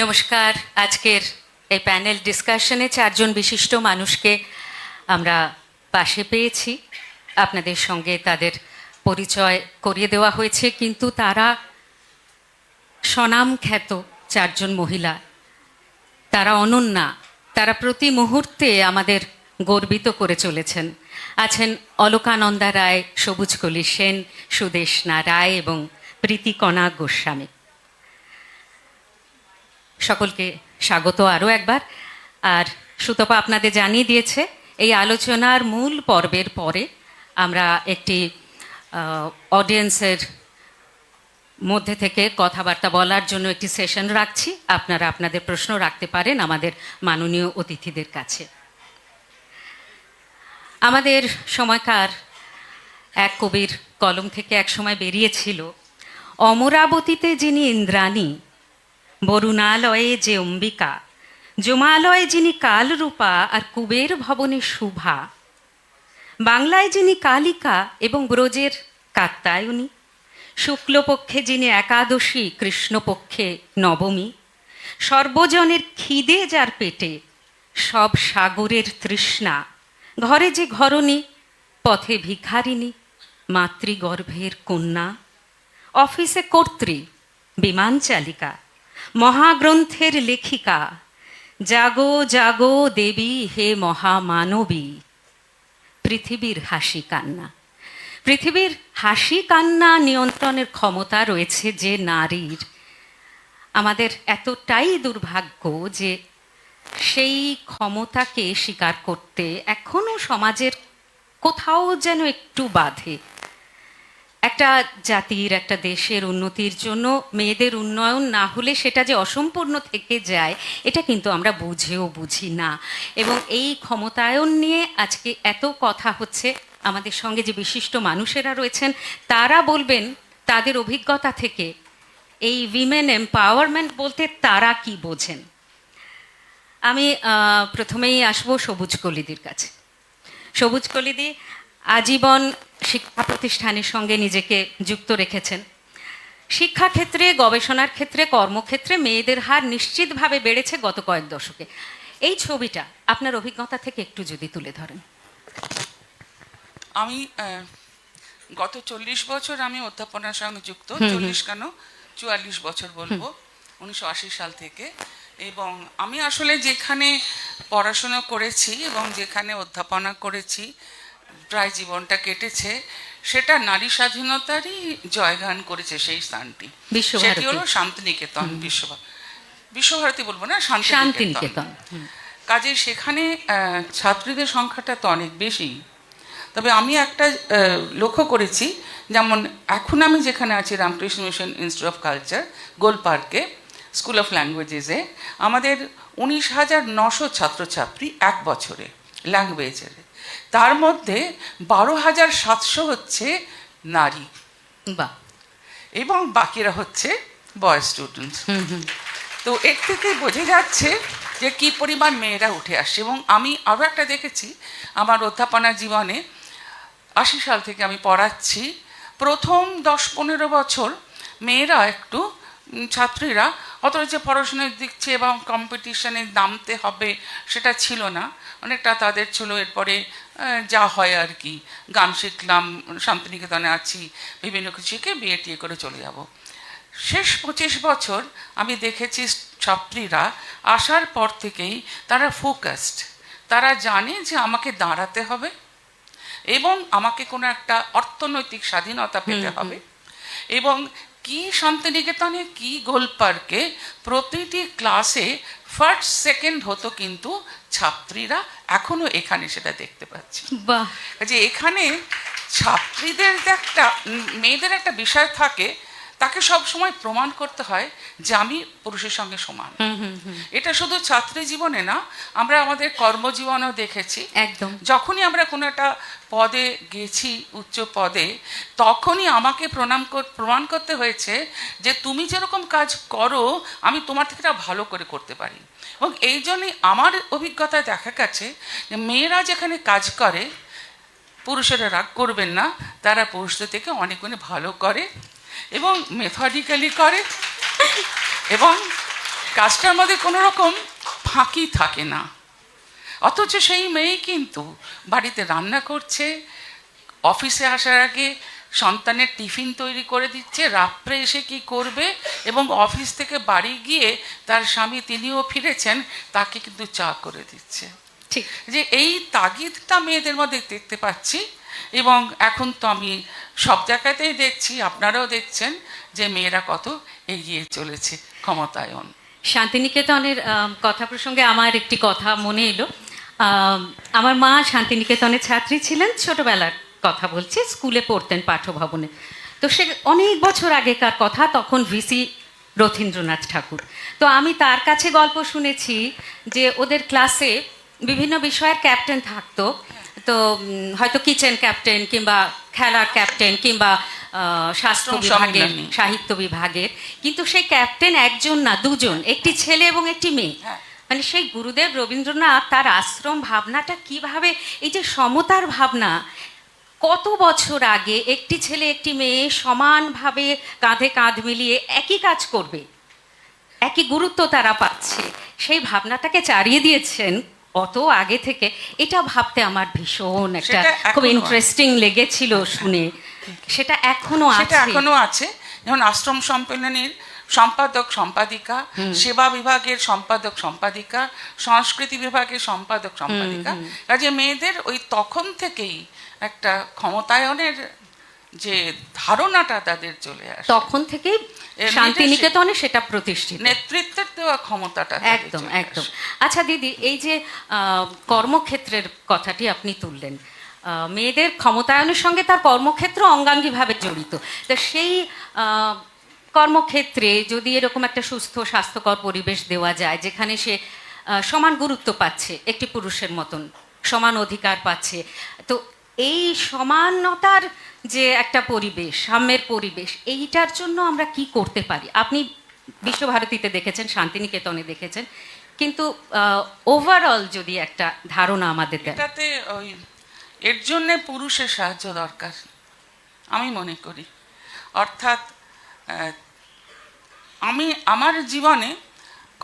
নমস্কার। আজকের এই প্যানেল ডিসকাশনে চারজন বিশিষ্ট মানুষকে আমরা পাশে পেয়েছি। আপনাদের সঙ্গে তাদের পরিচয় করিয়ে দেওয়া হয়েছে, কিন্তু তারা স্বনাম খ্যাত চারজন মহিলা। তারা অনন্যা, তারা প্রতি মুহূর্তে আমাদের গর্বিত করে চলেছেন। আছেন অলকানন্দা রায়, সবুজকলি সেন, সুদেষ্ণা রায় এবং প্রীতিকণা গোস্বামী। সকলকে স্বাগত আরও একবার। আর সুতপা আপনাদের জানিয়ে দিয়েছে এই আলোচনার মূল পর্বের পরে আমরা একটি অডিয়েন্সের মধ্যে থেকে কথাবার্তা বলার জন্য একটি সেশন রাখছি। আপনারা আপনাদের প্রশ্ন রাখতে পারেন আমাদের মাননীয় অতিথিদের কাছে। আমাদের সময়কার এক কবির কলম থেকে এক সময় বেরিয়েছিল, অমরাবতীতে যিনি ইন্দ্রাণী, বরুণালয়ে যে অম্বিকা, জমালয়ে যিনি কালরূপা, আর কুবের ভবনে শুভা, বাংলায় যিনি কালিকা এবং ব্রজের কাত্যায়নী, শুক্লপক্ষে যিনি একাদশী, কৃষ্ণপক্ষে নবমী, সর্বজনের খিদে যার পেটে, সব সাগরের তৃষ্ণা, ঘরে যে ঘরণী, পথে ভিখারিণী, মাতৃগর্ভের কন্যা, অফিসে কর্ত্রী, বিমান চালিকা, মহাগ্রন্থের লেখিকা, জাগো জাগো দেবী হে মহামানবী, পৃথিবীর হাসি কান্না। পৃথিবীর হাসি কান্না নিয়ন্ত্রণের ক্ষমতা রয়েছে যে নারীর, আমাদের এতটাই দুর্ভাগ্য যে সেই ক্ষমতাকে স্বীকার করতে এখনো সমাজের কোথাও যেন একটু বাধে। একটা জাতির, একটা দেশের উন্নতির জন্য মেয়েদের উন্নয়ন না হলে সেটা যে অসম্পূর্ণ থেকে যায়, এটা কিন্তু আমরা বুঝেও বুঝি না। এবং এই ক্ষমতায়ন নিয়ে আজকে এত কথা হচ্ছে। আমাদের সঙ্গে যে বিশিষ্ট মানুষেরা রয়েছেন তারা বলবেন তাদের অভিজ্ঞতা থেকে এই উইমেন এম্পাওয়ারমেন্ট বলতে তারা কি বোঝেন। আমি প্রথমেই আসবো সবুজকলিদির কাছে। সবুজকলিদি আজীবন শিক্ষা প্রতিষ্ঠানের সঙ্গে নিজেকে যুক্ত রেখেছেন। শিক্ষাক্ষেত্রে, গবেষণার ক্ষেত্রে, কর্মক্ষেত্রে মেয়েদের হার নিশ্চিতভাবে বেড়েছে গত কয়েক দশকে। এই ছবিটা আপনার অভিজ্ঞতা থেকে একটু যদি তুলে ধরেন। আমি গত 40 বছর আমি অধ্যাপনার সঙ্গে যুক্ত। 40 কেন, 44 বছর বলবো, 1980 সাল থেকে। এবং আমি আসলে যেখানে পড়াশোনা করেছি এবং যেখানে অধ্যাপনা করেছি, প্রায় জীবনটা কেটেছে, সেটা নারী স্বাধীনতারই জয়গান করেছে সেই স্থানটি। সেটি হলো শান্তিনিকেতন। বিশ্বভারতী বলবো না, শান্তিনিকেতন। কাজে সেখানে ছাত্রীদের সংখ্যাটা তো অনেক বেশি। তবে আমি একটা লক্ষ্য করেছি, যেমন এখন আমি যেখানে আছি Ramakrishna Mission Institute of Culture, Gol পার্কে, স্কুল অফ ল্যাঙ্গুয়েজেসে আমাদের 19,900 ছাত্রছাত্রী এক বছরে ল্যাঙ্গুয়েজের। তার মধ্যে 12,700 হচ্ছে নারী, এবং বাকিরা হচ্ছে বয় স্টুডেন্টস। তো এর থেকে বোঝা যাচ্ছে যে কী পরিমাণ মেয়েরা উঠে আসছে। এবং আমি আরও একটা দেখেছি আমার অধ্যাপনা জীবনে, 80 সাল থেকে আমি পড়াচ্ছি, প্রথম 10-15 বছর মেয়েরা একটু, ছাত্রীরা অত যে পড়াশোনায় দিচ্ছে এবং কম্পিটিশানে নামতে হবে সেটা ছিল না। অনেকটা তাদের ছিল এরপরে যা হয় আর কি, গান শিখলাম, শান্তিনিকেতনে আছি, বিভিন্ন কিছু শিখে বিয়ে করে চলে যাব। শেষ 25 বছর আমি দেখেছি ছাত্রীরা আসার পর থেকেই তারা ফোকাসড। তারা জানে যে আমাকে দাঁড়াতে হবে এবং আমাকে কোনো একটা অর্থনৈতিক স্বাধীনতা পেতে হবে। এবং কি শান্তিনিকেতনে কি গোল পার্কে প্রতিটি ক্লাসে ফার্স্ট সেকেন্ড হতো, কিন্তু ছাত্রীরা এখনো এখানে সেটা দেখতে পাচ্ছি। যে এখানে ছাত্রীদের একটা, মেয়েদের একটা বিষয় থাকে, তাকে সব সময় প্রমাণ করতে হয় যে আমি পুরুষের সঙ্গে সমান। এটা শুধু ছাত্রী জীবনে না, আমরা আমাদের কর্মজীবনেও দেখেছি। একদম, যখনই আমরা কোনো একটা পদে গেছি, উচ্চ পদে, তখনই আমাকে প্রমাণ করতে হয়েছে যে তুমি যেরকম কাজ করো আমি তোমার থেকে ভালো করে করতে পারি। এবং এই জন্যই আমার অভিজ্ঞতায় দেখা গেছে যে মেয়েরা যেখানে কাজ করে, পুরুষেরা রাগ করবেন না, তারা পুরুষদের থেকে অনেক ভালো করে এবং মেথডিক্যালি করে এবং কাজটার মধ্যে কোনো রকম ফাঁকি থাকে না, অথচ সেই মেয়ে কিন্তু বাড়িতে রান্না করছে, অফিসে আসার আগে সন্তানের টিফিন তৈরি করে দিচ্ছে, রাত্রে এসে কি করবে, এবং অফিস থেকে বাড়ি গিয়ে তার স্বামী তিনিও ফিরেছেন, তাকে কিন্তু চা করে দিচ্ছে। ঠিক, যে এই তাগিদটা মেয়েদের মধ্যে দেখতে পাচ্ছি, এবং এখন তো আমি সব জায়গাতেই দেখছি, আপনারাও দেখছেন যে মেয়েরা কত এগিয়ে চলেছে ক্ষমতায়ন। শান্তিনিকেতনের কথা প্রসঙ্গে আমার একটি কথা মনে এলো। আমার মা শান্তিনিকেতনের ছাত্রী ছিলেন, ছোটবেলার কথা বলছি, স্কুলে পড়তেন পাঠভবনে। তো সে অনেক বছর আগেকার কথা, তখন ভিসি রথীন্দ্রনাথ ঠাকুর। তো আমি তার কাছে গল্প শুনেছি যে ওদের ক্লাসে বিভিন্ন বিষয়ের ক্যাপ্টেন থাকতো। তো হয়তো কিচেন ক্যাপ্টেন কিংবা খেলার ক্যাপ্টেন কিংবা শাস্ত্র বিভাগের, সাহিত্য বিভাগের, কিন্তু সেই ক্যাপ্টেন একজন না, দুজন, একটি ছেলে এবং একটি মেয়ে। মানে সেই গুরুদেব রবীন্দ্রনাথ তার আশ্রম ভাবনাটা কিভাবে, এই যে সমতার ভাবনা, কত বছর আগে একটি ছেলে একটি মেয়ে সমানভাবে কাঁধে কাঁধ মিলিয়ে একই কাজ করবে, একই গুরুত্ব তারা পাচ্ছে, সেই ভাবনাটাকে চালিয়ে দিয়েছেন অত আগে থেকে। এটা ভাবতে আমার ভীষণ একটা খুব ইন্টারেস্টিং লেগেছিল শুনে। সেটা এখনো আছে। যেমন আশ্রম সম্মেলনের সম্পাদক সম্পাদিকা, সেবা বিভাগের সম্পাদক সম্পাদিকা, সংস্কৃতি বিভাগের সম্পাদক সম্পাদিকা, কাজে মেয়েদের ওই তখন থেকেই একটা ক্ষমতায়নের যে ধারণাটা তাদের চলে আসে, তখন থেকেই শান্তিনিকেতনে সেটা প্রতিষ্ঠিত, নেতৃত্বের দেওয়া ক্ষমতাটা। একদম একদম। আচ্ছা দিদি, এই যে কর্মক্ষেত্রের কথাটি আপনি তুললেন, মেয়েদের ক্ষমতায়নের সঙ্গে তার কর্মক্ষেত্র অঙ্গাঙ্গিভাবে জড়িত। তো সেই কর্মক্ষেত্রে যদি এরকম একটা সুস্থ স্বাস্থ্যকর পরিবেশ দেওয়া যায়, যেখানে সে সমান গুরুত্ব পাচ্ছে, একটি পুরুষের মতন সমান অধিকার পাচ্ছে, তো এই সমানতার যে একটা পরিবেশ, সাম্যের পরিবেশ, এইটার জন্য আমরা কি করতে পারি? আপনি বিশ্বভারতীতে দেখেছেন, শান্তিনিকেতনে দেখেছেন, কিন্তু ওভারঅল যদি একটা ধারণা আমাদের দেন। এটাতে এর জন্যে পুরুষের সাহায্য দরকার আমি মনে করি। অর্থাৎ আমি আমার জীবনে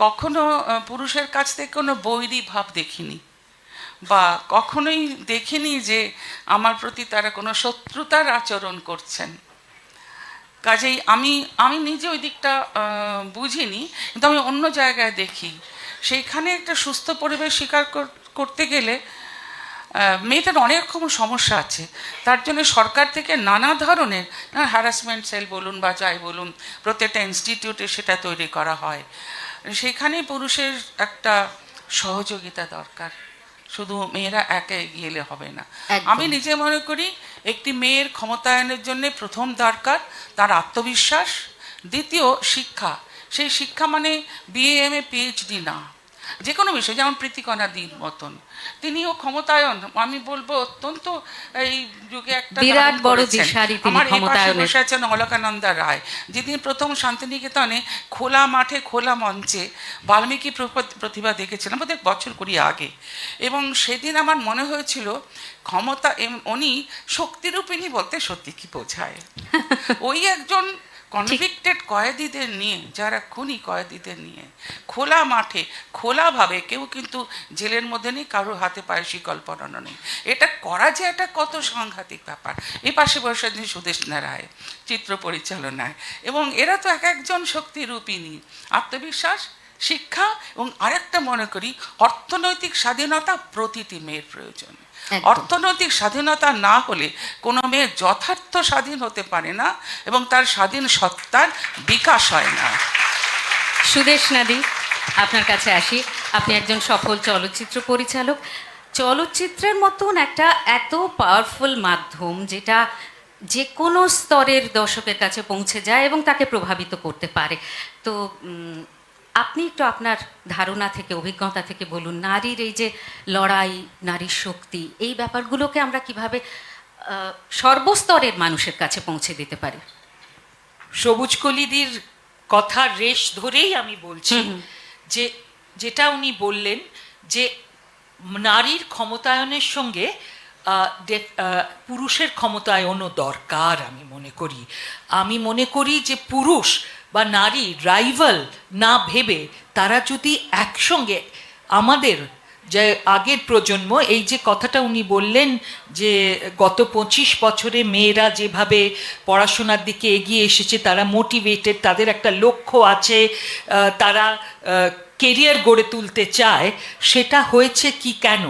কখনো পুরুষের কাছ থেকে কোনো বৈরী ভাব দেখিনি, বা কখনোই দেখিনি যে আমার প্রতি তারা কোনো শত্রুতার আচরণ করছেন। কাজেই আমি নিজে ওই দিকটা বুঝিনি, কিন্তু আমি অন্য জায়গায় দেখি সেইখানে একটা সুস্থ পরিবেশ স্বীকার করতে গেলে মেয়েদের অনেক রকম সমস্যা আছে। তার জন্য সরকার থেকে নানা ধরনের হ্যারাসমেন্ট সেল বলুন বা যাই বলুন, প্রত্যেকটা ইনস্টিটিউটে সেটা তৈরি করা হয়। সেখানেই পুরুষের একটা সহযোগিতা দরকার, শুধু মেয়েরা একা এগিয়ে এলে হবে না। আমি নিজে মনে করি একটি মেয়ের ক্ষমতায়নের জন্য প্রথম দরকার তার আত্মবিশ্বাস, দ্বিতীয় শিক্ষা। সেই শিক্ষা মানে বিএ এমএ পিএইচডি না, যে কোনো বিষয়, যেমন প্রীতিকণা দির মতন তিনিও ক্ষমতায়ন, আমি বলবো অত্যন্ত এই যুগে একটা বিরাট বড় দিশারি তিনি ক্ষমতায়নের। বসে আছেন অলকানন্দা রায়, যেদিন প্রথম শান্তিনিকেতনে খোলা মাঠে খোলা মঞ্চে বাল্মীকি প্রতিভা দেখেছিলাম প্রত্যেক বছর 20 আগে, এবং সেদিন আমার মনে হয়েছিল ক্ষমতা উনি শক্তিরূপিণী বলতে সত্যি কি বোঝায়। ওই একজন কনভিক্টেড কয়েদিদের নিয়ে, যারা খুনি কয়েদিদের নিয়ে খোলা মাঠে খোলাভাবে, কেউ কিন্তু জেলের মধ্যে নেই, কারোর হাতে পায়ে শিকল পরানো নেই, এটা করা যে একটা কত সাংঘাতিক ব্যাপার। এই পাশে বসে সুদেষ্ণা রায় চিত্র পরিচালনায়, এবং এরা তো এক একজন শক্তিরূপিণী। আত্মবিশ্বাস, শিক্ষা, এবং আরেকটা মনে করি অর্থনৈতিক স্বাধীনতা প্রতিটি মেয়ের প্রয়োজন। অর্থনৈতিক স্বাধীনতা না হলে কোনো মেয়ে যথার্থ স্বাধীন হতে পারে না, এবং তার স্বাধীন সত্তার বিকাশ হয় না। সুদেষ্ণাদি, আপনার কাছে আসি। আপনি একজন সফল চলচ্চিত্র পরিচালক। চলচ্চিত্রের মতন একটা এত পাওয়ারফুল মাধ্যম, যেটা যে কোনো স্তরের দর্শকের কাছে পৌঁছে যায় এবং তাকে প্রভাবিত করতে পারে, তো আপনি একটু আপনার ধারণা থেকে, অভিজ্ঞতা থেকে বলুন, নারীর এই যে লড়াই, নারীর শক্তি, এই ব্যাপারগুলোকে আমরা কিভাবে সর্বস্তরের মানুষের কাছে পৌঁছে দিতে পারি? সবুজ কলিদির কথা রেশ ধরেই আমি বলছি যে যেটা উনি বললেন যে নারীর ক্ষমতায়নের সঙ্গে পুরুষের ক্ষমতায়নও দরকার। আমি মনে করি যে পুরুষ বা নারী রাইভাল না ভেবে তারা যদি একসঙ্গে আমাদের যে আগের প্রজন্ম, এই যে কথাটা উনি বললেন যে গত 25 বছরে মেয়েরা যেভাবে পড়াশোনার দিকে এগিয়ে এসেছে, তারা মোটিভেটেড, তাদের একটা লক্ষ্য আছে, তারা কেরিয়ার গড়ে তুলতে চায়, সেটা হয়েছে কি কেন?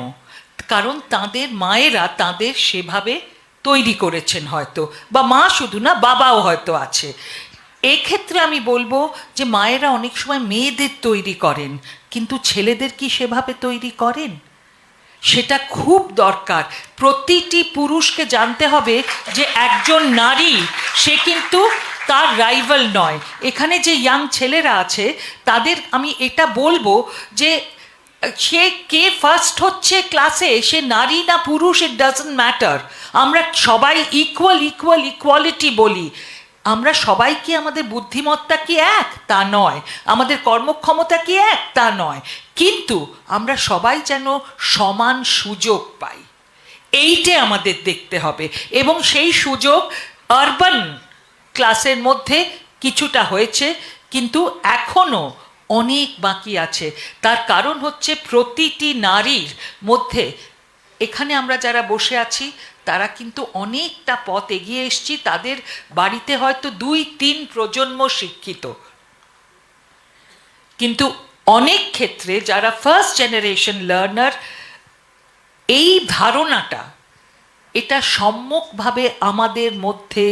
কারণ তাদের মায়েরা তাদের সেভাবে তৈরি করেছেন হয়তো, বা মা শুধু না, বাবাও হয়তো আছে। এক্ষেত্রে আমি বলবো যে মায়েরা অনেক সময় মেয়েদের তৈরি করেন, কিন্তু ছেলেদের কি সেভাবে তৈরি করেন? সেটা খুব দরকার। প্রতিটি পুরুষকে জানতে হবে যে একজন নারী সে কিন্তু তার রাইভাল নয়। এখানে যে ইয়াং ছেলেরা আছে তাদের আমি এটা বলবো যে সে কে ফার্স্ট হচ্ছে ক্লাসে, সে নারী না পুরুষ, ইট ডাজন্ট ম্যাটার। আমরা সবাই ইকুয়ালিটি বলি। আমরা সবাই কি, আমাদের বুদ্ধিমত্তা কি এক? তা নয়। আমাদের কর্মক্ষমতা কি এক? তা নয়। কিন্তু আমরা সবাই যেন সমান সুযোগ পাই, এইটা আমাদের দেখতে হবে। এবং সেই সুযোগ আরবান ক্লাসের মধ্যে কিছুটা হয়েছে, কিন্তু এখনো অনেক বাকি আছে। তার কারণ হচ্ছে প্রতিটি নারীর মধ্যে, এখানে আমরা যারা বসে আছি তারা কিন্তু অনেকটা পথ এগিয়ে এসেছি। তাদের বাড়িতে হয়তো 2-3 প্রজন্ম শিক্ষিত, কিন্তু অনেক ক্ষেত্রে যারা ফার্স্ট জেনারেশন লার্নার, এই ধারণাটা এটা সম্যকভাবে আমাদের মধ্যে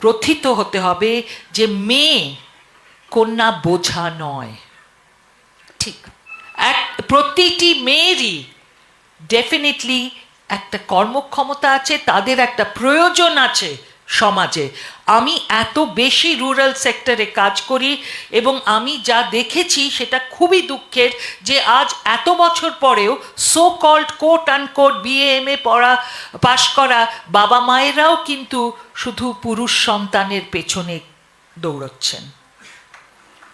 প্রথিত হতে হবে যে মেয়ে কন্যা বোঝা নয়। ঠিক। প্রতিটি মেয়েরই ডেফিনেটলি একটা কর্মক্ষমতা আছে, তাদের একটা প্রয়োজন আছে সমাজে। আমি এত বেশি রুরাল সেক্টরে কাজ করি এবং আমি যা দেখেছি সেটা খুবই দুঃখের যে আজ এত বছর পরেও so called quote unquote BA MA পাশ করা বাবা মায়েরাও কিন্তু শুধু পুরুষ সন্তানের পেছনে দৌড়চ্ছেন।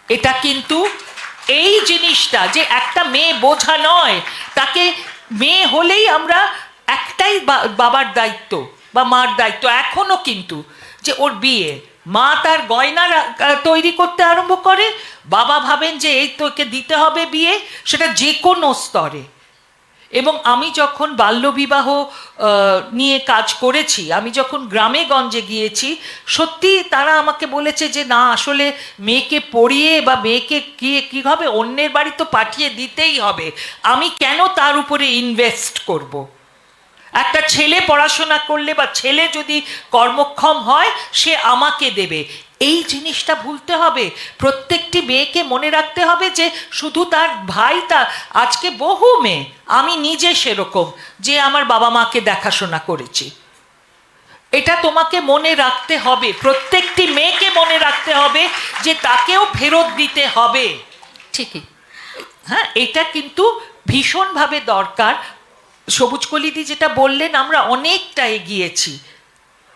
এটা কিন্তু এই জিনিসটা যে একটা মেয়ে বোঝা নয়, তাকে মেয়ে হলেই আমরা একটাই বাবার দায়িত্ব বা মার দায়িত্ব এখনো, কিন্তু যে ওর বিয়ে, মা তার গয়না তৈরি করতে আরম্ভ করে, বাবা ভাবেন যে এই তোকে দিতে হবে বিয়ে, সেটা যে কোনো স্তরে। এবং আমি যখন বাল্যবিবাহ নিয়ে কাজ করেছি, আমি যখন গ্রামে গঞ্জে গিয়েছি, সত্যি তারা আমাকে বলেছে যে না, আসলে মেয়েকে পড়িয়ে বা মেয়েকে কীভাবে অন্যের বাড়ি তো পাঠিয়ে দিতেই হবে, আমি কেন তার উপরে ইনভেস্ট করব? একটা ছেলে পড়াশোনা করলে বা ছেলে যদি কর্মক্ষম হয় সে আমাকে দেবে, এই জিনিসটা ভুলতে হবে। প্রত্যেকটি মেয়েকে মনে রাখতে হবে যে শুধু তার ভাই, তা আজকে বহু মেয়ে, আমি নিজে সেরকম, যে আমার বাবা মাকে দেখাশোনা করেছি। এটা তোমাকে মনে রাখতে হবে, প্রত্যেকটি মেয়েকে মনে রাখতে হবে যে তাকেও ফেরত দিতে হবে। ঠিকই। হ্যাঁ, এটা কিন্তু ভীষণভাবে দরকার। সবুজ কলিদি যেটা বললেন, আমরা অনেকটা এগিয়েছি।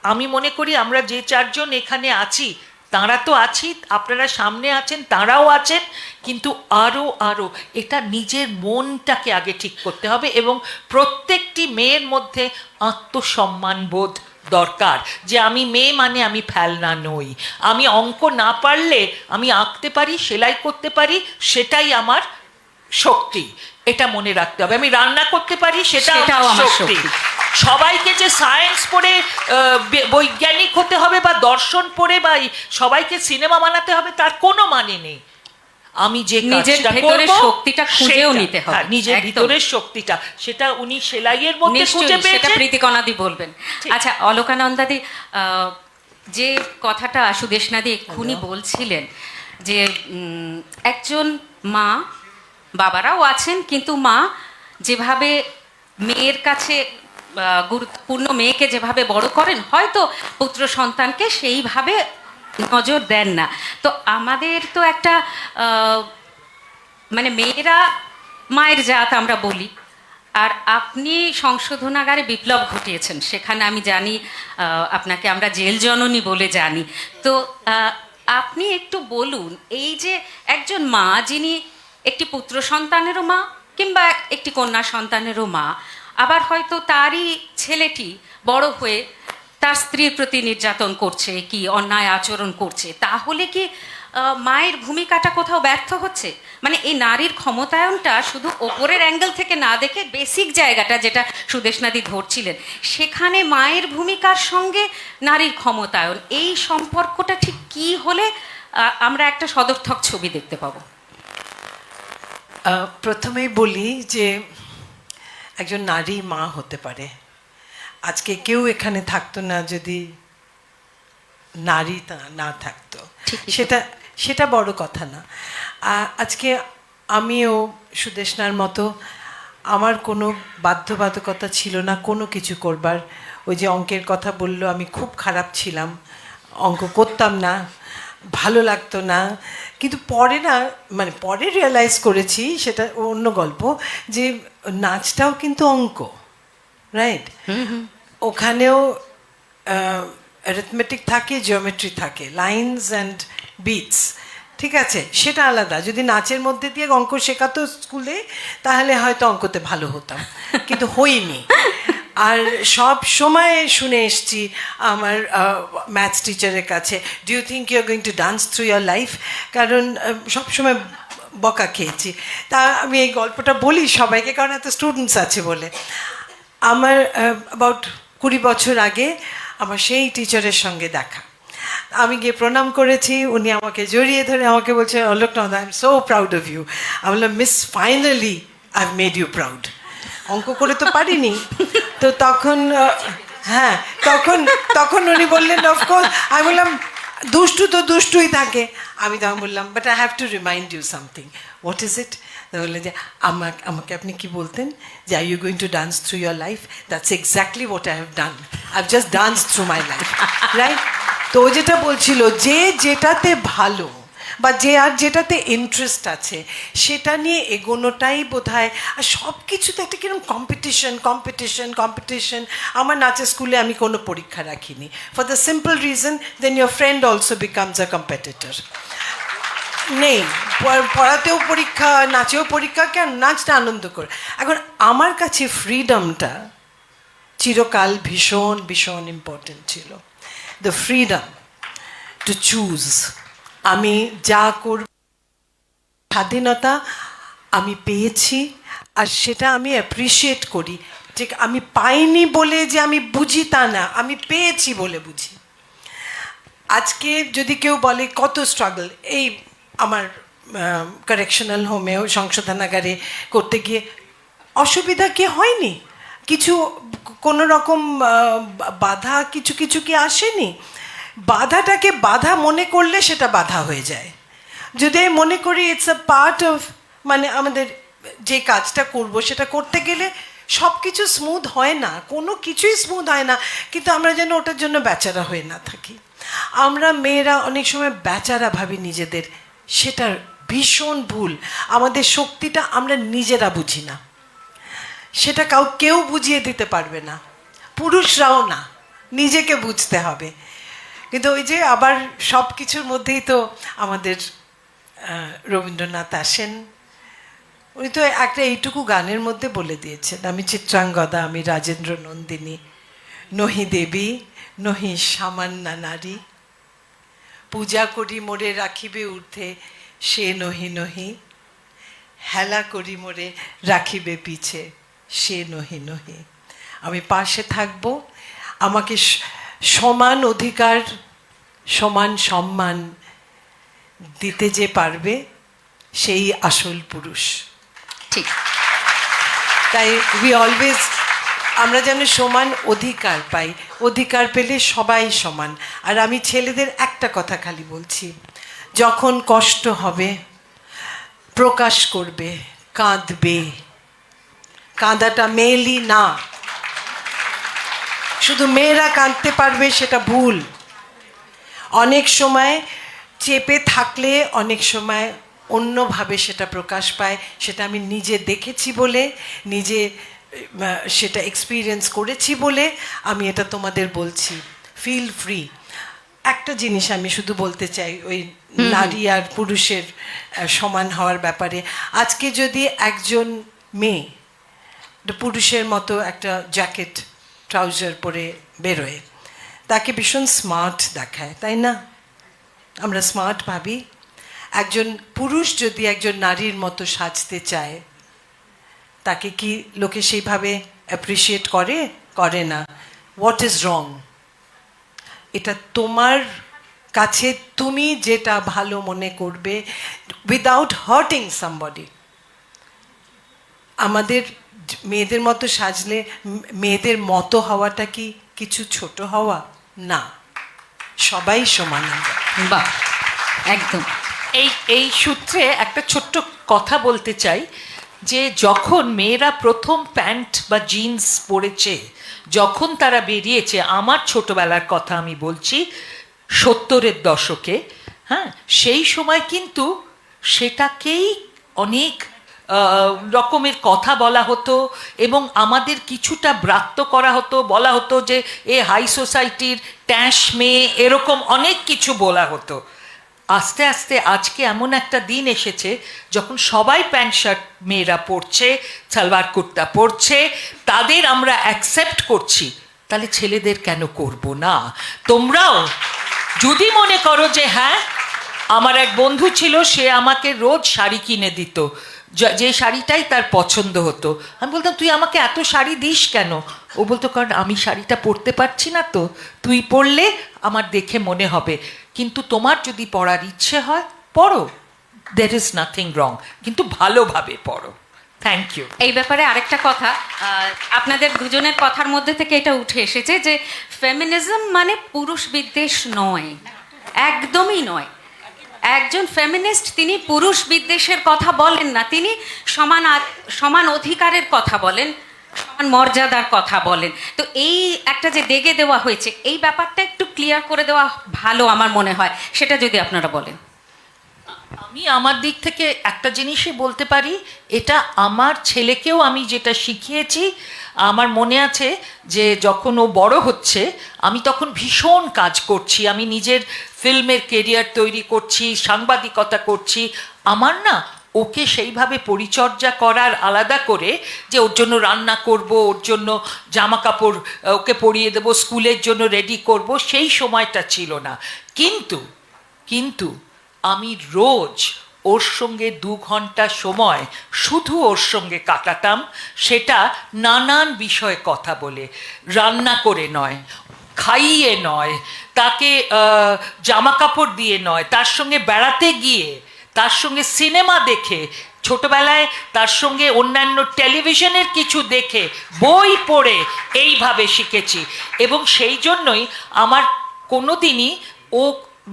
আমি মনে করি আমরা যে 4 জন এখানে আছি, তাঁরা তো আছি, আপনারা সামনে আছেন, তাঁরাও আছেন, কিন্তু আরও এটা নিজের মনটাকে আগে ঠিক করতে হবে। এবং প্রত্যেকটি মেয়ের মধ্যে আত্মসম্মান বোধ দরকার, যে আমি মেয়ে মানে আমি ফেলনা নই, আমি অঙ্ক না পারলে আমি আঁকতে পারি, সেলাই করতে পারি, সেটাই আমার শক্তি, এটা মনে রাখতে হবে। আমি রান্না করতে পারি, সেটাও আমার শক্তি। সবাইকে যে সায়েন্স পড়ে বৈজ্ঞানিক হতে হবে বা দর্শন পড়ে বা সবাইকে সিনেমা বানাতে হবে, তার কোনো মানে নেই। আমি যে কাজটা করব শক্তিটা খুঁজেও নিতে হবে, নিজের ভিতরের শক্তিটা, সেটা উনি সেলাইয়ের মধ্যে খুঁজে পেয়েছেন, সেটা প্রীতিকণাদি বলবেন। আচ্ছা, অলকানন্দাদি, যে কথাটা সুদেশনাদি এক্ষুনি বলছিলেন যে একজন মা, বাবারাও আছেন, কিন্তু মা যেভাবে মেয়ের কাছে গুরুত্বপূর্ণ, মেয়েকে যেভাবে বড় করেন, হয়তো পুত্র সন্তানকে সেইভাবে নজর দেন না। তো আমাদের তো একটা মানে মেয়েরা মায়ের জাত আমরা বলি, আর আপনি সংশোধনাগারে বিপ্লব ঘটিয়েছেন, সেখানে আমি জানি আপনাকে আমরা জেল জননী বলে জানি। তো আপনি একটু বলুন, এই যে একজন মা যিনি একটি পুত্র সন্তানেরও মা কিংবা একটি কন্যা সন্তানেরও মা, আবার হয়তো তারই ছেলেটি বড় হয়ে তার স্ত্রীর প্রতি নির্যাতন করছে, কি অন্যায় আচরণ করছে, তাহলে কি মায়ের ভূমিকাটা কোথাও ব্যর্থ হচ্ছে? মানে এই নারীর ক্ষমতায়নটা শুধু ওপরের অ্যাঙ্গেল থেকে না দেখে বেসিক জায়গাটা যেটা সুদেশনাদি ধরছিলেন, সেখানে মায়ের ভূমিকার সঙ্গে নারীর ক্ষমতায়ন, এই সম্পর্কটা ঠিক কী হলে আমরা একটা সদর্থক ছবি দেখতে পাবো? প্রথমেই বলি যে একজন নারী মা হতে পারে। আজকে কেউ এখানে থাকতো না যদি নারী না থাকতো, সেটা বড় কথা না। আজকে আমিও সুদেশনার মতো আমার কোনো বাধ্যবাধকতা ছিল না কোনো কিছু করবার। ওই যে অঙ্কের কথা বললো, আমি খুব খারাপ ছিলাম, অঙ্ক করতাম না, ভালো লাগতো না। কিন্তু পরে মানে পরে রিয়েলাইজ করেছি, সেটা অন্য গল্প, যে নাচটাও কিন্তু অঙ্ক, রাইট? ওখানেও অ্যারিথমেটিক থাকে, জিওমেট্রি থাকে, লাইনস অ্যান্ড বিটস, ঠিক আছে? সেটা আলাদা। যদি নাচের মধ্যে দিয়ে অঙ্ক শেখাতো স্কুলে, তাহলে হয়তো অঙ্কতে ভালো হতাম, কিন্তু হইনি। আর সব সময় শুনে এসছি আমার ম্যাথস টিচারের কাছে, do you think you are going to dance through your life? কারণ সবসময় বকা খেয়েছি। তা আমি এই গল্পটা বলি সবাইকে, কারণ এত স্টুডেন্টস আছে বলে। আমার অ্যাবাউট 20 বছর আগে আমার সেই টিচারের সঙ্গে দেখা। আমি গিয়ে প্রণাম করেছি, উনি আমাকে জড়িয়ে ধরে আমাকে বলছে, Aloknath, I am so proud of you. আমি বললাম, miss, finally I have made you proud. অঙ্ক করে তো পারিনি। তো তখন হ্যাঁ, তখন উনি বললেন, অফকোর্স। আমি বললাম, দুষ্টু তো দুষ্টুই থাকে। আমি তখন বললাম, but I have to remind you something. What is it? বললেন যে আমাকে আপনি কি বলতেন যে are you going to dance through your life? That's exactly what I have done. I have just dance through my life, right? তো ও যেটা বলছিল, যে যেটাতে ভালো বা যে আর যেটাতে ইন্টারেস্ট আছে সেটা নিয়ে এগোনোটাই বোধহয়। আর সব কিছুতে একটা কিরকম কম্পিটিশন। আমার নাচের স্কুলে আমি কোনো পরীক্ষা রাখিনি, for the simple reason, then your friend also becomes a competitor. নেই, পড়াতেও পরীক্ষা, নাচেও পরীক্ষা, কেন? নাচটা আনন্দ করে। এখন আমার কাছে ফ্রিডমটা চিরকাল ভীষণ ভীষণ ইম্পর্টেন্ট ছিল। The freedom to choose. আমি যা করব, স্বাধীনতা আমি পেয়েছি, আর সেটা আমি অ্যাপ্রিসিয়েট করি। ঠিক, আমি পাইনি বলে যে আমি বুঝি তা না, আমি পেয়েছি বলে বুঝি। আজকে যদি কেউ বলে কত স্ট্রাগল, এই আমার কারেকশনাল হোমেও সংশোধনাগারে করতে গিয়ে অসুবিধা কি হয়নি? কিছু কোনো রকম বাধা কিছু কি আসেনি? বাধাটাকে বাধা মনে করলে সেটা বাধা হয়ে যায়। যদি আমি মনে করি ইটস আ পার্ট অফ, মানে আমাদের যে কাজটা করব সেটা করতে গেলে সব কিছু স্মুথ হয় না, কোনো কিছুই স্মুথ হয় না, কিন্তু আমরা যেন ওটার জন্য বেচারা হয়ে না থাকি। আমরা মেয়েরা অনেক সময় বেচারা ভাবি নিজেদের, সেটা ভীষণ ভুল। আমাদের শক্তিটা আমরা নিজেরা বুঝি না, সেটা কেউ বুঝিয়ে দিতে পারবে না, পুরুষরাও না, নিজেকে বুঝতে হবে। কিন্তু ওই যে আবার সব কিছুর মধ্যেই তো আমাদের রবীন্দ্রনাথ আসেন। উনি তো একটা এইটুকু গানের মধ্যে বলে দিয়েছেন, আমি চিত্রাঙ্গদা, আমি রাজেন্দ্র নন্দিনী, নহি দেবী নহি সামান্যা নারী, পূজা করি মোরে রাখিবে ঊর্ধ্বে সে নহি, হেলা করি মোরে রাখিবে পিছে সে নহি। আমি পাশে থাকব, আমাকে সমান অধিকার, সমান সম্মান দিতে যে পারবে সেই আসল পুরুষ। ঠিক তাই আমরা যেন সমান অধিকার পাই, অধিকার পেলে সবাই সমান। আর আমি ছেলেদের একটা কথা খালি বলছি, যখন কষ্ট হবে প্রকাশ করবে, কাঁদবে। কাঁদাটা মেয়েলি না, শুধু মেয়েরা কাঁদতে পারবে সেটা ভুল। অনেক সময় চেপে থাকলে অনেক সময় অন্যভাবে সেটা প্রকাশ পায়, সেটা আমি নিজে দেখেছি বলে, নিজে সেটা এক্সপিরিয়েন্স করেছি বলে আমি এটা তোমাদের বলছি। Feel free. একটা জিনিস আমি শুধু বলতে চাই, ওই নারী আর পুরুষের সমান হওয়ার ব্যাপারে। আজকে যদি একজন মেয়ে পুরুষের মতো একটা জ্যাকেট ট্রাউজার পরে বেরোয়, তাকে ভীষণ স্মার্ট দেখায়, তাই না? আমরা স্মার্ট ভাবি, একজন পুরুষ যদি একজন নারীর মতো সাজতে চায়, তাকে কি লোকে সেইভাবে অ্যাপ্রিসিয়েট করে না। What is wrong? এটা তোমার কাছে তুমি যেটা ভালো মনে করবে, উইদাউট হার্টিং সামবডি। আমাদের মেয়েদের মতো সাজলে মেয়েদের মতো হওয়াটা কি কিছু ছোট হওয়া? না, সবাই সমান আমরা। বাহ, একদম। এই সূত্রে একটা ছোট্ট কথা বলতে চাই, যে যখন মেয়েরা প্রথম প্যান্ট বা জিন্স পরেছে, যখন তারা বেরিয়েছে, আমার ছোটবেলার কথা আমি বলছি, 70-এর দশকে, হ্যাঁ, সেই সময় কিন্তু সেটাকেই অনেক রকমের কথা বলা হতো এবং আমাদের কিছুটা ব্রাত্য করা হতো, বলা হতো যে এ হাই সোসাইটির ট্যাশ মেয়ে, এরকম অনেক কিছু বলা হতো। আস্তে আস্তে আজকে এমন একটা দিন এসেছে যখন সবাই প্যান্ট শার্ট মেয়েরা পরছে, সালোয়ার কুর্তা পরছে, তাদের আমরা অ্যাকসেপ্ট করছি, তাহলে ছেলেদের কেন করব না? তোমরাও যদি মনে করো যে হ্যাঁ, আমার এক বন্ধু ছিল, সে আমাকে রোজ শাড়ি কিনে দিত, যে শাড়িটাই তার পছন্দ হতো। আমি বলতাম তুই আমাকে এত শাড়ি দিস কেন? ও বলতো কারণ আমি শাড়িটা পরতে পারছি না, তো তুই পরলে আমার দেখে মনে হবে, কিন্তু তোমার যদি পড়ার ইচ্ছে হয় পড়ো, দের ইজ নাথিং রং, কিন্তু ভালোভাবে পড়ো। Thank you. এই ব্যাপারে আরেকটা কথা, আপনাদের দুজনের কথার মধ্যে থেকে এটা উঠে এসেছে যে ফেমিনিজম মানে পুরুষ বিদ্বেষ নয়, একদমই নয়। একজন ফেমিনিস্ট তিনি পুরুষ বিদ্বেষের কথা বলেন না, তিনি সমান অধিকারের কথা বলেন, সমান মর্যাদার কথা বলেন। তো এই একটা যে দেগে দেওয়া হয়েছে, এই ব্যাপারটা একটু ক্লিয়ার করে দেওয়া ভালো আমার মনে হয়, সেটা যদি আপনারা বলেন। আমি আমার দিক থেকে একটা জিনিসই বলতে পারি, এটা আমার ছেলেকেও আমি যেটা শিখিয়েছি। আমার মনে আছে যে যখন ও বড় হচ্ছে, আমি তখন ভীষণ কাজ করছি, আমি নিজের ফিল্মের কেরিয়ার তৈরি করছি, সাংবাদিকতা করছি। আমার না ওকে সেইভাবে পরিচর্যা করার, আলাদা করে যে ওর জন্য রান্না করব, ওর জন্য জামা কাপড় ওকে পরিয়ে দেবো, স্কুলের জন্য রেডি করব, সেই সময়টা ছিল না। কিন্তু আমি রোজ ওর সঙ্গে 2 ঘন্টা সময় শুধু ওর সঙ্গে কাটাতাম, সেটা নানান বিষয়ে কথা বলে, রান্না করে নয়, খাইয়ে নয়, তাকে জামা কাপড় দিয়ে নয়, তার সঙ্গে বেড়াতে গিয়ে, তার সঙ্গে সিনেমা দেখে, ছোটবেলায় তার সঙ্গে অন্যান্য টেলিভিশনের কিছু দেখে, বই পড়ে এইভাবে শিখেছি। এবং সেই জন্যই আমার কোনো দিনই ও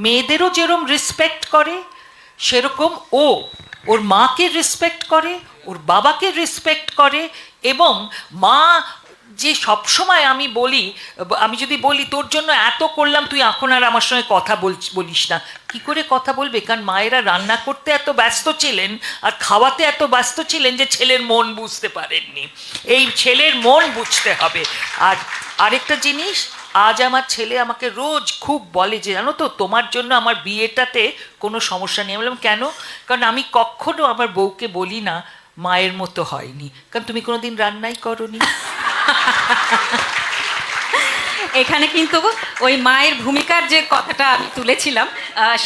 মেয়েদেরও যেরকম রেসপেক্ট করে, সেরকম ওর মাকে রেসপেক্ট করে, ওর বাবাকে রেসপেক্ট করে। এবং মা যে সবসময় আমি যদি বলি তোর জন্য এত করলাম, তুই এখন আর আমার সঙ্গে কথা বলিস না, কি করে কথা বলবে? কারণ মায়েরা রান্না করতে এত ব্যস্ত ছিলেন আর খাওয়াতে এত ব্যস্ত ছিলেন যে ছেলের মন বুঝতে পারেননি। এই ছেলের মন বুঝতে হবে। আর আরেকটা জিনিস, আজ আমার ছেলে আমাকে রোজ খুব বলে যে জানো তো, তোমার জন্য আমার বিয়েটাতে কোনো সমস্যা নেই। আমি বললাম কেন? কারণ আমি কখনো আমার বউকে বলি না মায়ের মতো হয়নি, কারণ তুমি কোনোদিন রান্নাই করোনি। এখানে কিন্তু ওই মায়ের ভূমিকার যে কথাটা আমি তুলেছিলাম,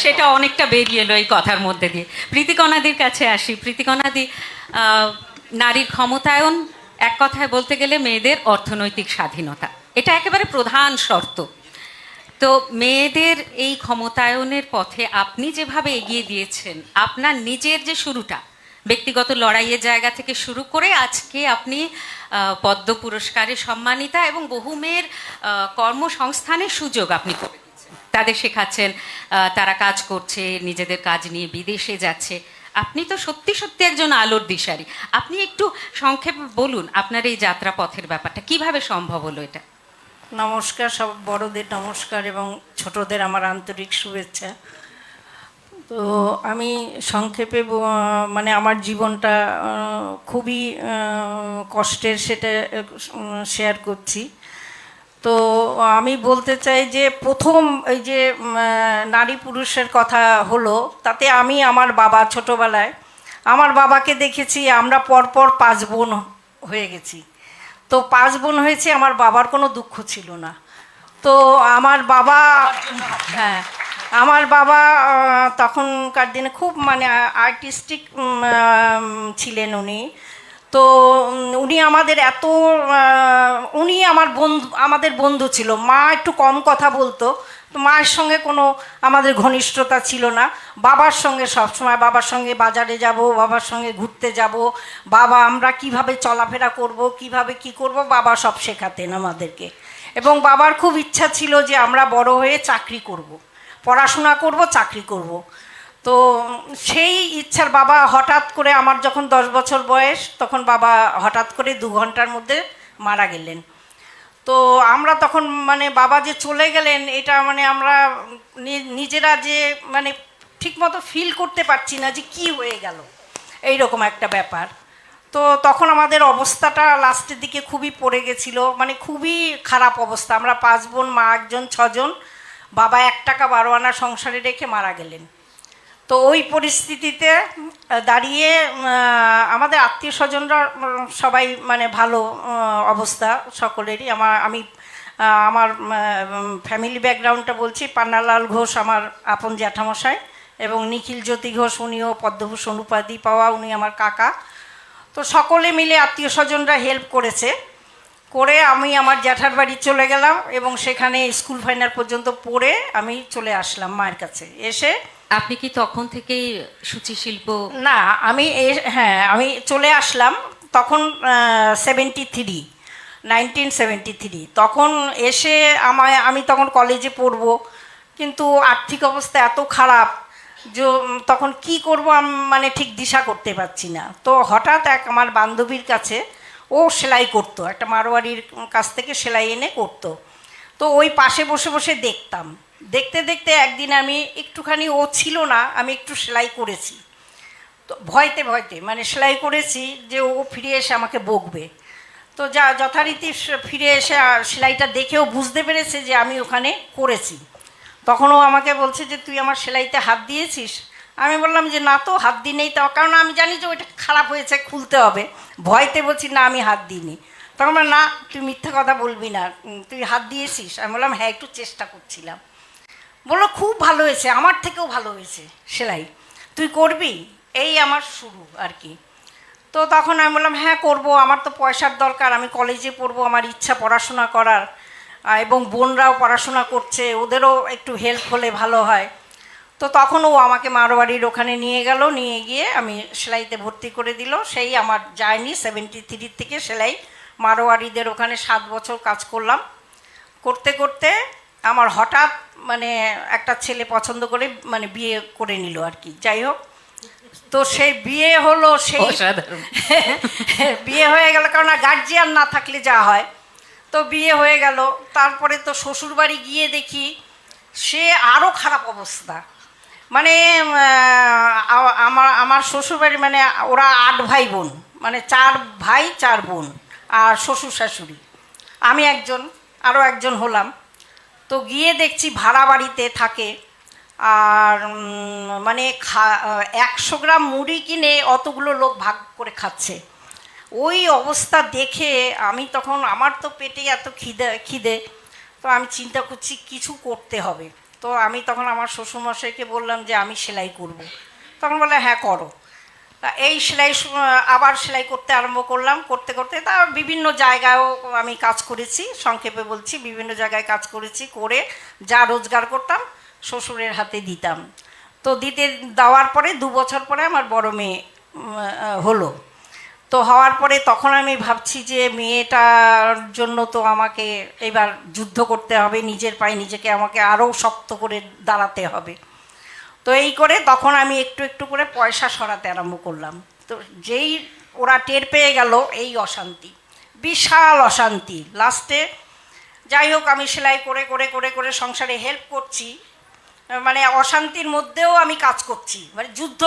সেটা অনেকটা বেরিয়ে এলো এই কথার মধ্যে দিয়ে। প্রীতিকণাদির কাছে আসি। প্রীতিকণাদি, নারীর ক্ষমতায়ন এক কথায় বলতে গেলে মেয়েদের অর্থনৈতিক স্বাধীনতা, এটা একেবারে প্রধান শর্ত। তো মেয়েদের এই ক্ষমতায়নের পথে আপনি যেভাবে এগিয়ে দিয়েছেন, আপনার নিজের যে শুরুটা ব্যক্তিগত লড়াইয়ের জায়গা থেকে শুরু করে আজকে আপনি পদ্ম পুরস্কারে সম্মানিতা, এবং বহু মেয়ের কর্মসংস্থানের সুযোগ আপনি করে দিচ্ছেন, তাদের শেখাচ্ছেন, তারা কাজ করছে, নিজেদের কাজ নিয়ে বিদেশে যাচ্ছে। আপনি তো সত্যি সত্যি একজন আলোর দিশারি। আপনি একটু সংক্ষেপে বলুন আপনার এই যাত্রাপথের ব্যাপারটা, কিভাবে সম্ভব হলো এটা? নমস্কার, সব বড়দের নমস্কার এবং ছোটদের আমার আন্তরিক শুভেচ্ছা। তো আমি সংক্ষেপে মানে আমার জীবনটা খুবই কষ্টের, সেটা শেয়ার করছি। তো আমি বলতে চাই যে প্রথম এই যে নারী পুরুষের কথা হলো, তাতে আমি আমার বাবা, ছোটোবেলায় আমার বাবাকে দেখেছি, আমরা পরপর 5 বোন হয়ে গেছি। তো 5 বোন হয়েছে, আমার বাবার কোনো দুঃখ ছিল না। তো আমার বাবা, হ্যাঁ, আমার বাবা তখনকার দিনে খুব মানে আর্টিস্টিক ছিলেন উনি। তো উনি আমাদের এত উনি আমাদের বন্ধু ছিল। মা একটু কম কথা বলতো, তো মায়ের সঙ্গে কোনো আমাদের ঘনিষ্ঠতা ছিল না। বাবার সঙ্গে সবসময়, বাবার সঙ্গে বাজারে যাব, বাবার সঙ্গে ঘুরতে যাব, বাবা আমরা কিভাবে চলাফেরা করব, কিভাবে কি করব, বাবা সব শেখাতেন আমাদেরকে। এবং বাবার খুব ইচ্ছা ছিল যে আমরা বড় হয়ে চাকরি করব, পড়াশোনা করব, চাকরি করব। তো সেই ইচ্ছার বাবা হঠাৎ করে, আমার যখন 10 বছর বয়স, তখন বাবা হঠাৎ করে 2 ঘন্টার মধ্যে মারা গেলেন। তো আমরা তখন মানে বাবা যে চলে গেলেন, এটা মানে আমরা নিজেরা যে মানে ঠিকমতো ফিল করতে পারছি না যে কি হয়ে গেল, এইরকম একটা ব্যাপার। তো তখন আমাদের অবস্থাটা লাস্টের দিকে খুবই পড়ে গেছিল, মানে খুবই খারাপ অবস্থা। আমরা 5 বোন, মা একজন, 6 জন। বাবা 1 টাকা 12 আনা সংসারে রেখে মারা গেলেন। তো ওই পরিস্থিতিতে দাঁড়িয়ে আমাদের আত্মীয় স্বজনরা সবাই মানে ভালো অবস্থা সকলেরই। আমার ফ্যামিলি ব্যাকগ্রাউন্ডটা বলছি। পান্নালাল ঘোষ আমার আপন জ্যাঠামশাই, এবং নিখিল জ্যোতি ঘোষ, উনিও পদ্মভূষণ উপাধি পাওয়া, উনি আমার কাকা। তো সকলে মিলে আত্মীয় স্বজনরা হেল্প করেছে, করে আমি আমার জ্যাঠার বাড়ি চলে গেলাম, এবং সেখানে স্কুল ফাইনাল পর্যন্ত পড়ে আমি চলে আসলাম মায়ের কাছে। এসে আপনি কি তখন থেকেই সূচিশিল্প? না, হ্যাঁ, আমি চলে আসলাম তখন 1973। তখন এসে আমি তখন কলেজে পড়ব, কিন্তু আর্থিক অবস্থা এত খারাপ যে তখন কি করব আমি মানে ঠিক দিশা করতে পারছি না। তো হঠাৎ আমার বান্ধবীর কাছে, ও সেলাই করতো, একটা মারোয়ারির কাছ থেকে সেলাই এনে করতো। তো ওই পাশে বসে বসে দেখতাম। দেখতে দেখতে একদিন আমি একটুখানি, ও ছিল না, আমি একটু সেলাই করেছি। তো ভয়তে মানে সেলাই করেছি যে ও ফিরে এসে আমাকে বকবে। তো যথারীতি ফিরে এসে সেলাইটা দেখেও বুঝতে পেরেছে যে আমি ওখানে করেছি। তখনও আমাকে বলছে যে তুই আমার সেলাইতে হাত দিয়েছিস? আমি বললাম যে না তো, হাত দিই নেই তো, কারণ আমি জানি যে ওইটা খারাপ হয়েছে, খুলতে হবে। ভয়তে বলছি না, আমি হাত দিইনি। তখন বললাম না, তুই মিথ্যা কথা বলবি না, তুই হাত দিয়েছিস? আমি বললাম হ্যাঁ, একটু চেষ্টা করছিলাম। বললো খুব ভালো হয়েছে, আমার থেকেও ভালো হয়েছে সেলাই, তুই করবি? এই আমার শুরু আর কি। তো তখন আমি বললাম হ্যাঁ করব, আমার তো পয়সার দরকার, আমি কলেজে পড়বো, আমার ইচ্ছা পড়াশোনা করার, এবং বোনরাও পড়াশোনা করছে, ওদেরও একটু হেল্প হলে ভালো হয়। তো তখন ও আমাকে মারোয়ারির ওখানে নিয়ে গেল, নিয়ে গিয়ে আমি সেলাইতে ভর্তি করে দিল। সেই আমার যায়নি, 73 থেকে সেলাই মারোয়ারিদের ওখানে 7 বছর কাজ করলাম। করতে করতে আমার হঠাৎ মানে একটা ছেলে পছন্দ করে মানে বিয়ে করে নিল আর কি। যাই হোক, তো সেই বিয়ে হলো, সেই বিয়ে হয়ে গেল, কারণ গার্জিয়ান না থাকলে যা হয়। তো বিয়ে হয়ে গেল, তারপরে তো শ্বশুরবাড়ি গিয়ে দেখি সে আরও খারাপ অবস্থা। মানে আমার শ্বশুরবাড়ি মানে ওরা 8 ভাই বোন, মানে 4 ভাই 4 বোন, আর শ্বশুর শাশুড়ি, আমি একজন, আরও একজন হলাম। তো গিয়ে দেখছি ভাড়া বাড়িতে থাকে, আর মানে 100 গ্রাম মুড়ি কিনে অতগুলো লোক ভাগ করে খাচ্ছে। ওই অবস্থা দেখে আমি তখন, আমার তো পেটে এত খিদে, তো আমি চিন্তা করছি কিছু করতে হবে। তো আমি তখন আমার শ্বশুরমশাইকে বললাম যে আমি সেলাই করব। তখন বলে হ্যাঁ করো। তা এই আবার সেলাই করতে আরম্ভ করলাম। করতে করতে তা বিভিন্ন জায়গায়ও আমি কাজ করেছি, সংক্ষেপে বলছি, বিভিন্ন জায়গায় কাজ করেছি, করে যা রোজগার করতাম শ্বশুরের হাতে দিতাম। তো দেওয়ার পরে 2 বছর পরে আমার বড় মেয়ে হলো। তো হওয়ার পরে তখন আমি ভাবছি যে মেয়েটার জন্য তো আমাকে এবার যুদ্ধ করতে হবে, নিজের পায়ে নিজেকে আমাকে আরও শক্ত করে দাঁড়াতে হবে। তো এই করে তখন আমি একটু একটু করে পয়সা সরাতে আরম্ভ করলাম। তো যেই ওরা টের পেয়ে গেল এই অশান্তি, বিশাল অশান্তি, লাস্টে যাই হোক আমি সেলাই করে করে করে করে সংসারে হেল্প করছি, মানে অশান্তির মধ্যেও আমি কাজ করছি, মানে যুদ্ধ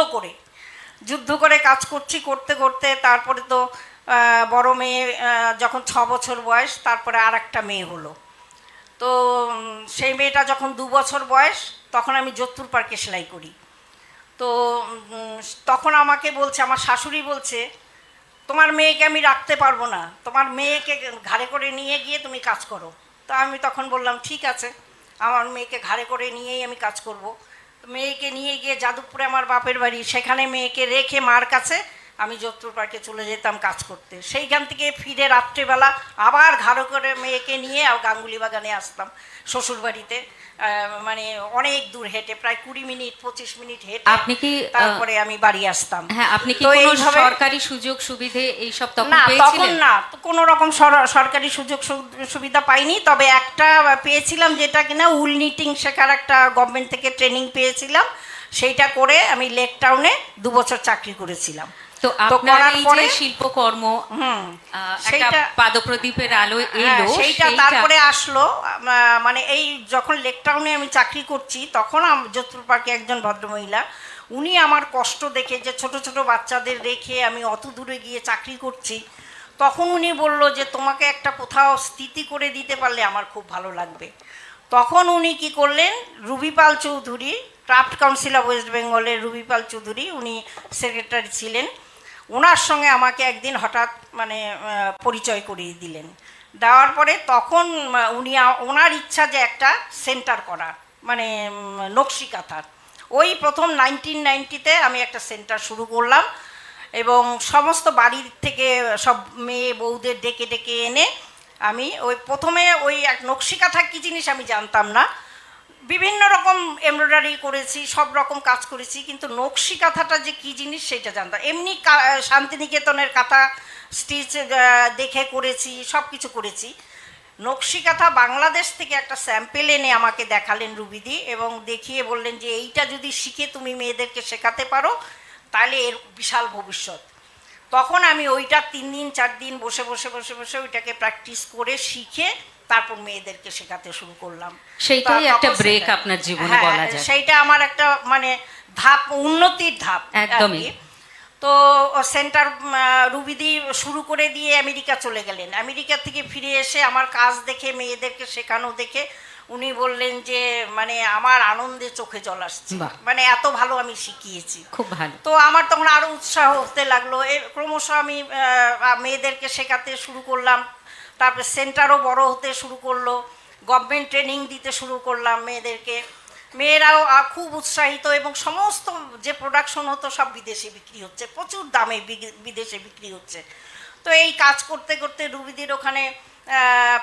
করে কাজ করছি। করতে করতে তারপরে তো বড় মেয়ে যখন 6 বছর বয়স, তারপরে আর একটা মেয়ে হলো। তো সেই মেয়েটা যখন 2 বছর বয়স, তখন আমি যোধপুর পার্কে সেলাই করি। তো তখন আমাকে বলছে, আমার শাশুড়ি বলছে তোমার মেয়েকে আমি রাখতে পারবো না, তোমার মেয়েকে ঘাড়ে করে নিয়ে গিয়ে তুমি কাজ করো। তো আমি তখন বললাম ঠিক আছে। আমার মেয়েকে ঘাড়ে করে নিয়েই আমি কাজ করব। মেয়েকে নিয়ে গিয়ে যাদবপুরে আমার বাপের বাড়ি, সেখানে মেয়েকে রেখে মার কাছে আমি যোধপুর পার্কে চলে যেতাম কাজ করতে। সেইখান থেকে ফিরে রাত্রেবেলা আবার ঘাড়ো করে মেয়েকে নিয়ে গাঙ্গুলি বাগানে আসতাম শ্বশুর বাড়িতে। মানে অনেক দূর হেঁটে, প্রায় 20 মিনিট 25 মিনিট হেঁটে আপনি কি তারপরে আমি বাড়ি আসতাম। হ্যাঁ, আপনি কি তো কোনো এইভাবে- সরকারি সুযোগ সুবিধে এইসব তখন না, তখন পেয়েছিলেন? না, কোনো রকম সরকারি সুযোগ সুবিধা পাইনি। তবে একটা পেয়েছিলাম, যেটা কিনা উল নিটিং শেখার একটা গভর্নমেন্ট থেকে ট্রেনিং পেয়েছিলাম। সেইটা করে আমি লেক টাউনে 2 বছর চাকরি করেছিলাম। তো তো আপনার করার এই যে পরে- শিল্পকর্ম একটা সেইটা- পাদপ্রদীপের আলো হ্যাঁ, এলো, সেইটা তারপরে আসলো। মানে এই যখন লেক টাউনে আমি চাকরি করছি, তখন যোধপুর পার্কে একজন ভদ্রমহিলা, উনি আমার কষ্ট দেখে, যে ছোট ছোট বাচ্চাদের রেখে আমি অত দূরে গিয়ে চাকরি করছি, তখন উনি বলল যে তোমাকে একটা কোথাও স্থিতি করে দিতে পারলে আমার খুব ভালো লাগবে। তখন উনি কি করলেন, Ruby Pal Chowdhury, craft council of west বেঙ্গলের রুবি পাল চৌধুরী, উনি সেক্রেটারি ছিলেন। ওনার সঙ্গে আমাকে একদিন হঠাৎ মানে পরিচয় করিয়ে দিলেন। দেওয়ার পরে তখন উনি ওনার ইচ্ছা যে একটা সেন্টার করার, মানে নকশি কাঁথার। ওই প্রথম 1990-তে আমি একটা সেন্টার শুরু করলাম, এবং সমস্ত বাড়ির থেকে সব মেয়ে বউদের ডেকে ডেকে এনে আমি ওই প্রথমে ওই এক নকশি কাঁথা কী জিনিস আমি জানতাম না। বিভিন্ন রকম এমব্রয়ডারি করেছি, সব রকম কাজ করেছি, কিন্তু নকশি কাঁথাটা যে কী জিনিস সেটা জানতাম। এমনি শান্তিনিকেতনের কাঁথা স্টিচ দেখে করেছি, সব কিছু করেছি। নকশি কাঁথা বাংলাদেশ থেকে একটা স্যাম্পেল এনে আমাকে দেখালেন রুবিদি, এবং দেখিয়ে বললেন যে এইটা যদি শিখে তুমি মেয়েদেরকে শেখাতে পারো তাহলে এর বিশাল ভবিষ্যৎ। তখন আমি ওইটা 3 দিন 4 দিন বসে বসে বসে বসে ওইটাকে প্র্যাকটিস করে শিখে তারপর মেয়েদেরকে শেখাতে শুরু করলাম। সেইটাই তখন একটা ব্রেক সেটা- আপনার জীবনে হ্যাঁ, বলা যায়। সেইটা আমার একটা মানে ধাপ, উন্নতির ধাপ একদমই। আর কি। তো সেন্টার রুবিদি শুরু করে দিয়ে আমেরিকা চলে গেলেন। আমেরিকা থেকে ফিরে এসে আমার কাজ দেখে, মেয়েদেরকে শেখানো দেখে উনি বললেন যে মানে আমার আনন্দে চোখে জল আসছে, বাহ। মানে এত ভালো আমি শিখিয়েছি। খুব ভালো। তো আমার তখন আরও উৎসাহ হতে লাগলো। ক্রমশ আমি মেয়েদেরকে শেখাতে শুরু করলাম। তারপরে সেন্টারও বড় হতে শুরু করলো, গভর্নমেন্ট ট্রেনিং দিতে শুরু করলাম মেয়েদেরকে। মেয়েরাও খুব উৎসাহিত, এবং সমস্ত যে প্রোডাকশন হতো সব বিদেশে বিক্রি হচ্ছে, প্রচুর দামে বিদেশে বিক্রি হচ্ছে। তো এই কাজ করতে করতে রুবিদির ওখানে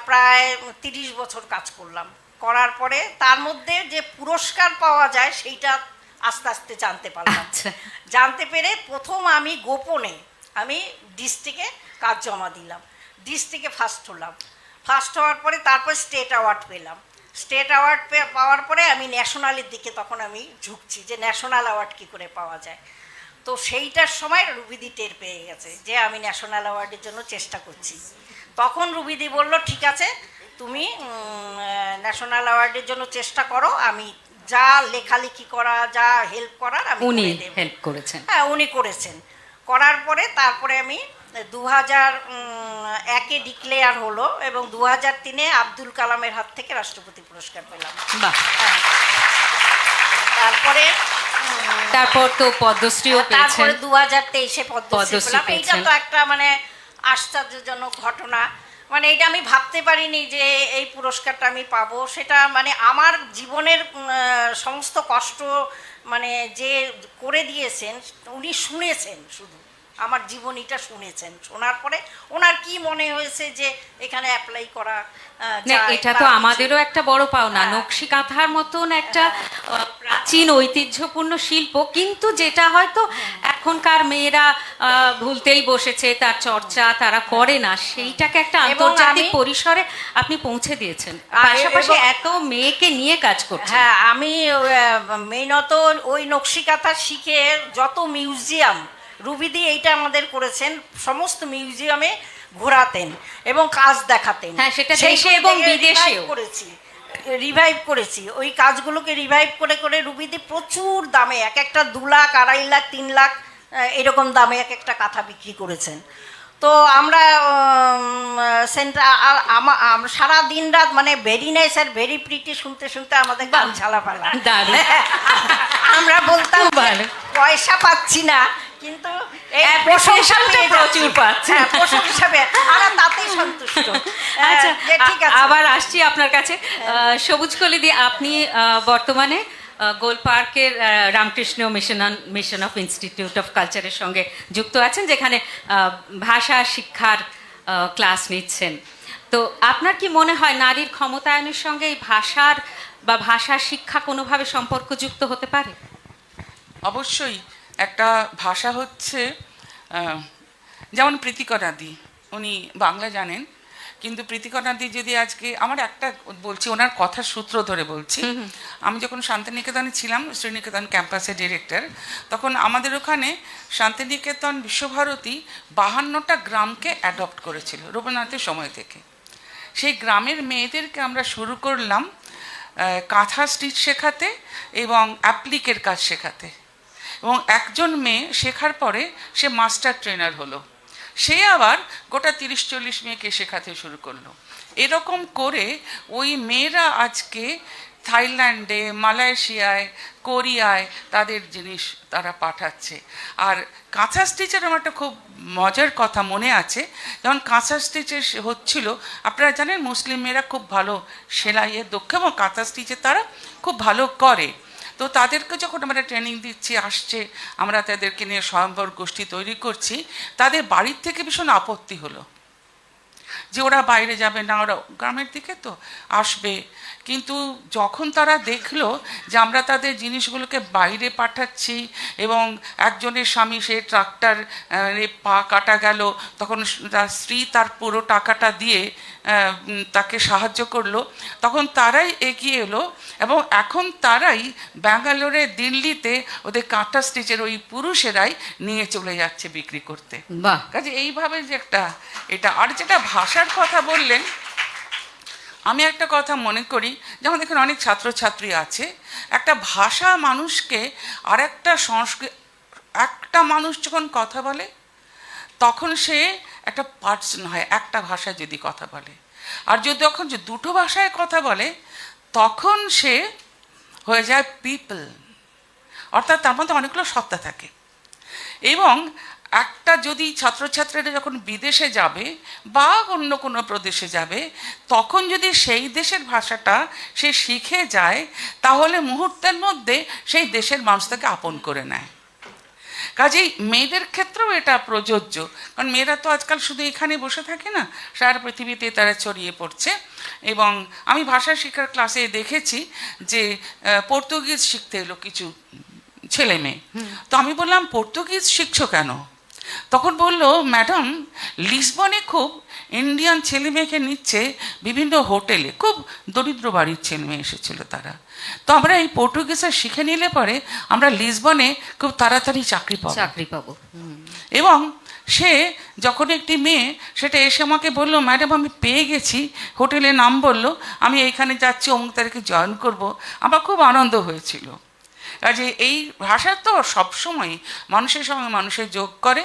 প্রায় 30 বছর কাজ করলাম। করার পরে তার মধ্যে যে পুরস্কার পাওয়া যায় সেইটা আস্তে আস্তে জানতে পারলাম। আচ্ছা। জানতে পেরে প্রথম আমি গোপনে আমি ডিস্ট্রিক্টে কাজ জমা দিলাম, ডিস্ট্রিক্টে ফার্স্ট হলাম। ফার্স্ট হওয়ার পরে তারপর স্টেট অ্যাওয়ার্ড পেলাম। স্টেট অ্যাওয়ার্ড পাওয়ার পরে আমি ন্যাশনালের দিকে তখন আমি ঝুঁকছি যে ন্যাশনাল অ্যাওয়ার্ড কী করে পাওয়া যায়। তো সেইটার সময় রুবিদি টের পেয়ে গেছে যে আমি ন্যাশনাল অ্যাওয়ার্ডের জন্য চেষ্টা করছি। তখন রুবিদি বলল ঠিক আছে, তুমি ন্যাশনাল অ্যাওয়ার্ডের জন্য চেষ্টা করো, আমি যা লেখালেখি করা, যা হেল্প করার আমি উনি করে দেব। হেল্প করেছেন। হ্যাঁ, উনি করেছেন। করার পরে তারপরে আমি 2001-এ ডিক্লেয়ার হলো, এবং 2003-এ আব্দুল কালামের হাত থেকে রাষ্ট্রপতি পুরস্কার পেলাম। বাহ। হ্যাঁ। তারপরে তারপর তো পদ্মশ্রীও পেয়েছেন। তারপরে 2023-এ পদ্মশ্রী পদ্মশ্রী পেলাম। এইটা পেয়েছেন। তো একটা মানে আশ্চর্যজনক ঘটনা। মানে এটা আমি ভাবতে পারিনি যে এই পুরস্কারটা আমি পাবো। সেটা মানে আমার জীবনের সমস্ত কষ্ট মানে যে করে দিয়েছেন উনি শুনেছেন, শুধু আমার জীবনীটা শুনেছেন। শোনার পরে ওনার কি মনে হয়েছে যে এখানে অ্যাপ্লাই করা না, যায়, এটা তার তো কিছু- আমাদেরও একটা বড় পাওনা। হ্যাঁ। নকশি কাঁথার মতন একটা প্রাচীন ঐতিহ্যপূর্ণ শিল্প, কিন্তু যেটা হয়তো এখনকার মেয়েরা ভুলতেই বসেছে, তার চর্চা তারা করে না, সেইটাকে একটা এবং আন্তর্জাতিক আমি- পরিসরে আপনি পৌঁছে দিয়েছেন। আর পাশাপাশি এবং- এত মেয়েকে নিয়ে কাজ করছেন। হ্যাঁ, আমি মেইনত ওই নকশি কাঁথা শিখে যত মিউজিয়াম, রুবিদি এইটা আমাদের করেছেন, সমস্ত মিউজিয়ামে ঘোরাতেন এবং কাজ দেখাতেন। হ্যাঁ, সেটা সেইগুলো দেশে এবং দেখে বিদেশেও। রিভাইভ করেছি। ওই কাজগুলোকে রিভাইভ করে করে রুবিদি প্রচুর দামে, এক একটা 2 লাখ, 2.5 লাখ, 3 লাখ এরকম দামে এক একটা কাঁথা বিক্রি করেছেন। তো আমরা সেন্টার সারা দিন রাত মানে very nice are very pretty শুনতে শুনতে আমাদের গান ছালা পালা। দারুণ। আমরা বলতাম যে ভালো। পয়সা পাচ্ছি না, কিন্তু এই Appreciation প্রশংসা টা পেয়ে প্রচুর যাচ্ছি। পাচ্ছি। হ্যাঁ, প্রশংসা পেয়ে আমরা তাতেই সন্তুষ্ট। আচ্ছা ঠিক আছে। আবার আসছি আপনার কাছে। সবুজ কলিদি, আপনি বর্তমানে গোল পার্কের Ramakrishna mission of institute of কালচারের সঙ্গে যুক্ত আছেন, যেখানে ভাষা শিক্ষার ক্লাস নিচ্ছেন। তো আপনার কি মনে হয় নারীর ক্ষমতায়নের সঙ্গে এই ভাষার বা ভাষা শিক্ষা কোনোভাবে সম্পর্কযুক্ত হতে পারে? অবশ্যই। একটা ভাষা হচ্ছে যেমন প্রীতিকণাদি, উনি বাংলা জানেন, কিন্তু প্রীতিকণাদি যদি আজকে আমার একটা বলছি, ওনার কথার সূত্র ধরে বলছি। আমি যখন শান্তিনিকেতনে ছিলাম, শ্রীনিকেতন ক্যাম্পাসের ডিরেক্টর, তখন আমাদের ওখানে শান্তিনিকেতন বিশ্বভারতী 52টা গ্রামকে অ্যাডপ্ট করেছিল রবীন্দ্রনাথের সময় থেকে। সেই গ্রামের মেয়েদেরকে আমরা শুরু করলাম কাঁথা স্টিচ শেখাতে এবং অ্যাপ্লিকের কাজ শেখাতে, এবং একজন মেয়ে শেখার পরে সে মাস্টার ট্রেনার হলো, সে আবার গোটা 30-40 মেয়েকে শেখাতে শুরু করলো। এরকম করে ওই মেয়েরা আজকে থাইল্যান্ডে, মালয়েশিয়ায়, কোরিয়ায় তাদের জিনিস তারা পাঠাচ্ছে। আর কাঁথা স্টিচের আমার একটা খুব মজার কথা মনে আছে, যেমন কাঁথা স্টিচের হচ্ছিল, আপনারা জানেন মুসলিম মেয়েরা খুব ভালো সেলাইয়ের দক্ষ এবং কাঁথা স্টিচে তারা খুব ভালো করে। তো তাদেরকে যখন আমরা ট্রেনিং দিচ্ছি, আসছে, আমরা তাদেরকে নিয়ে স্বয়ম্বর গোষ্ঠী তৈরি করছি, তাদের বাড়ির থেকে ভীষণ আপত্তি হলো যে ওরা বাইরে যাবে না, ওরা গ্রামের দিকে তো আসবে। কিন্তু যখন তারা দেখলো যে আমরা তাদের জিনিসগুলোকে বাইরে পাঠাচ্ছি এবং একজনের স্বামী সে ট্রাক্টর পা কাটা গেল, তখন তার স্ত্রী তার পুরো টাকাটা দিয়ে তাকে সাহায্য করলো, তখন তারাই এগিয়ে এলো এবং এখন তারাই ব্যাঙ্গালোরে, দিল্লিতে ওদের কাঁথা স্টিচের ওই পুরুষেরাই নিয়ে চলে যাচ্ছে বিক্রি করতে। বাহ! কাজে এইভাবে যে একটা এটা। আর যেটা ভাষার কথা বললেন, আমি একটা কথা মনে করি, যেমন দেখুন অনেক ছাত্রছাত্রী আছে, একটা ভাষা মানুষকে আর একটা সংস্কৃতি, একটা মানুষ যখন কথা বলে তখন সে একটা পার্সন হয়, একটা ভাষায় যদি কথা বলে। আর যদি তখন যে দুটো ভাষায় কথা বলে তখন সে হয়ে যায় পিপল, অর্থাৎ তার মধ্যে অনেকগুলো সত্তা থাকে। এবং একটা যদি ছাত্রছাত্রীরা যখন বিদেশে যাবে বা অন্য কোনো প্রদেশে যাবে, তখন যদি সেই দেশের ভাষাটা সে শিখে যায়, তাহলে মুহূর্তের মধ্যে সেই দেশের মানুষ তাকে আপন করে নেয়। কাজেই মেয়েদের ক্ষেত্রেও এটা প্রযোজ্য, কারণ মেয়েরা তো আজকাল শুধু এখানে বসে থাকে না, সারা পৃথিবীতে তারা ছড়িয়ে পড়ছে। এবং আমি ভাষা শিক্ষার ক্লাসে দেখেছি যে পর্তুগিজ শিখতে এলো কিছু ছেলে মেয়ে। তো আমি বললাম, পর্তুগিজ শিখছো কেন? তখন বললো, ম্যাডাম লিসবনে খুব ইন্ডিয়ান ছেলে মেয়েকে নিচ্ছে বিভিন্ন হোটেলে, খুব দরিদ্র বাড়ির ছেলে মেয়ে এসেছিল তারা। তো আমরা এই পর্তুগিজটা শিখে নিলে পরে আমরা লিসবনে খুব তাড়াতাড়ি চাকরি পাবো। এবং সে যখন একটি মেয়ে সেটা এসে আমাকে বললো, ম্যাডাম আমি পেয়ে গেছি, হোটেলের নাম বললো, আমি এইখানে যাচ্ছি, অমুক তারিখে জয়েন করবো। আমার খুব আনন্দ হয়েছিল। কাজে এই ভাষা তো সবসময় মানুষের সঙ্গে মানুষের যোগ করে।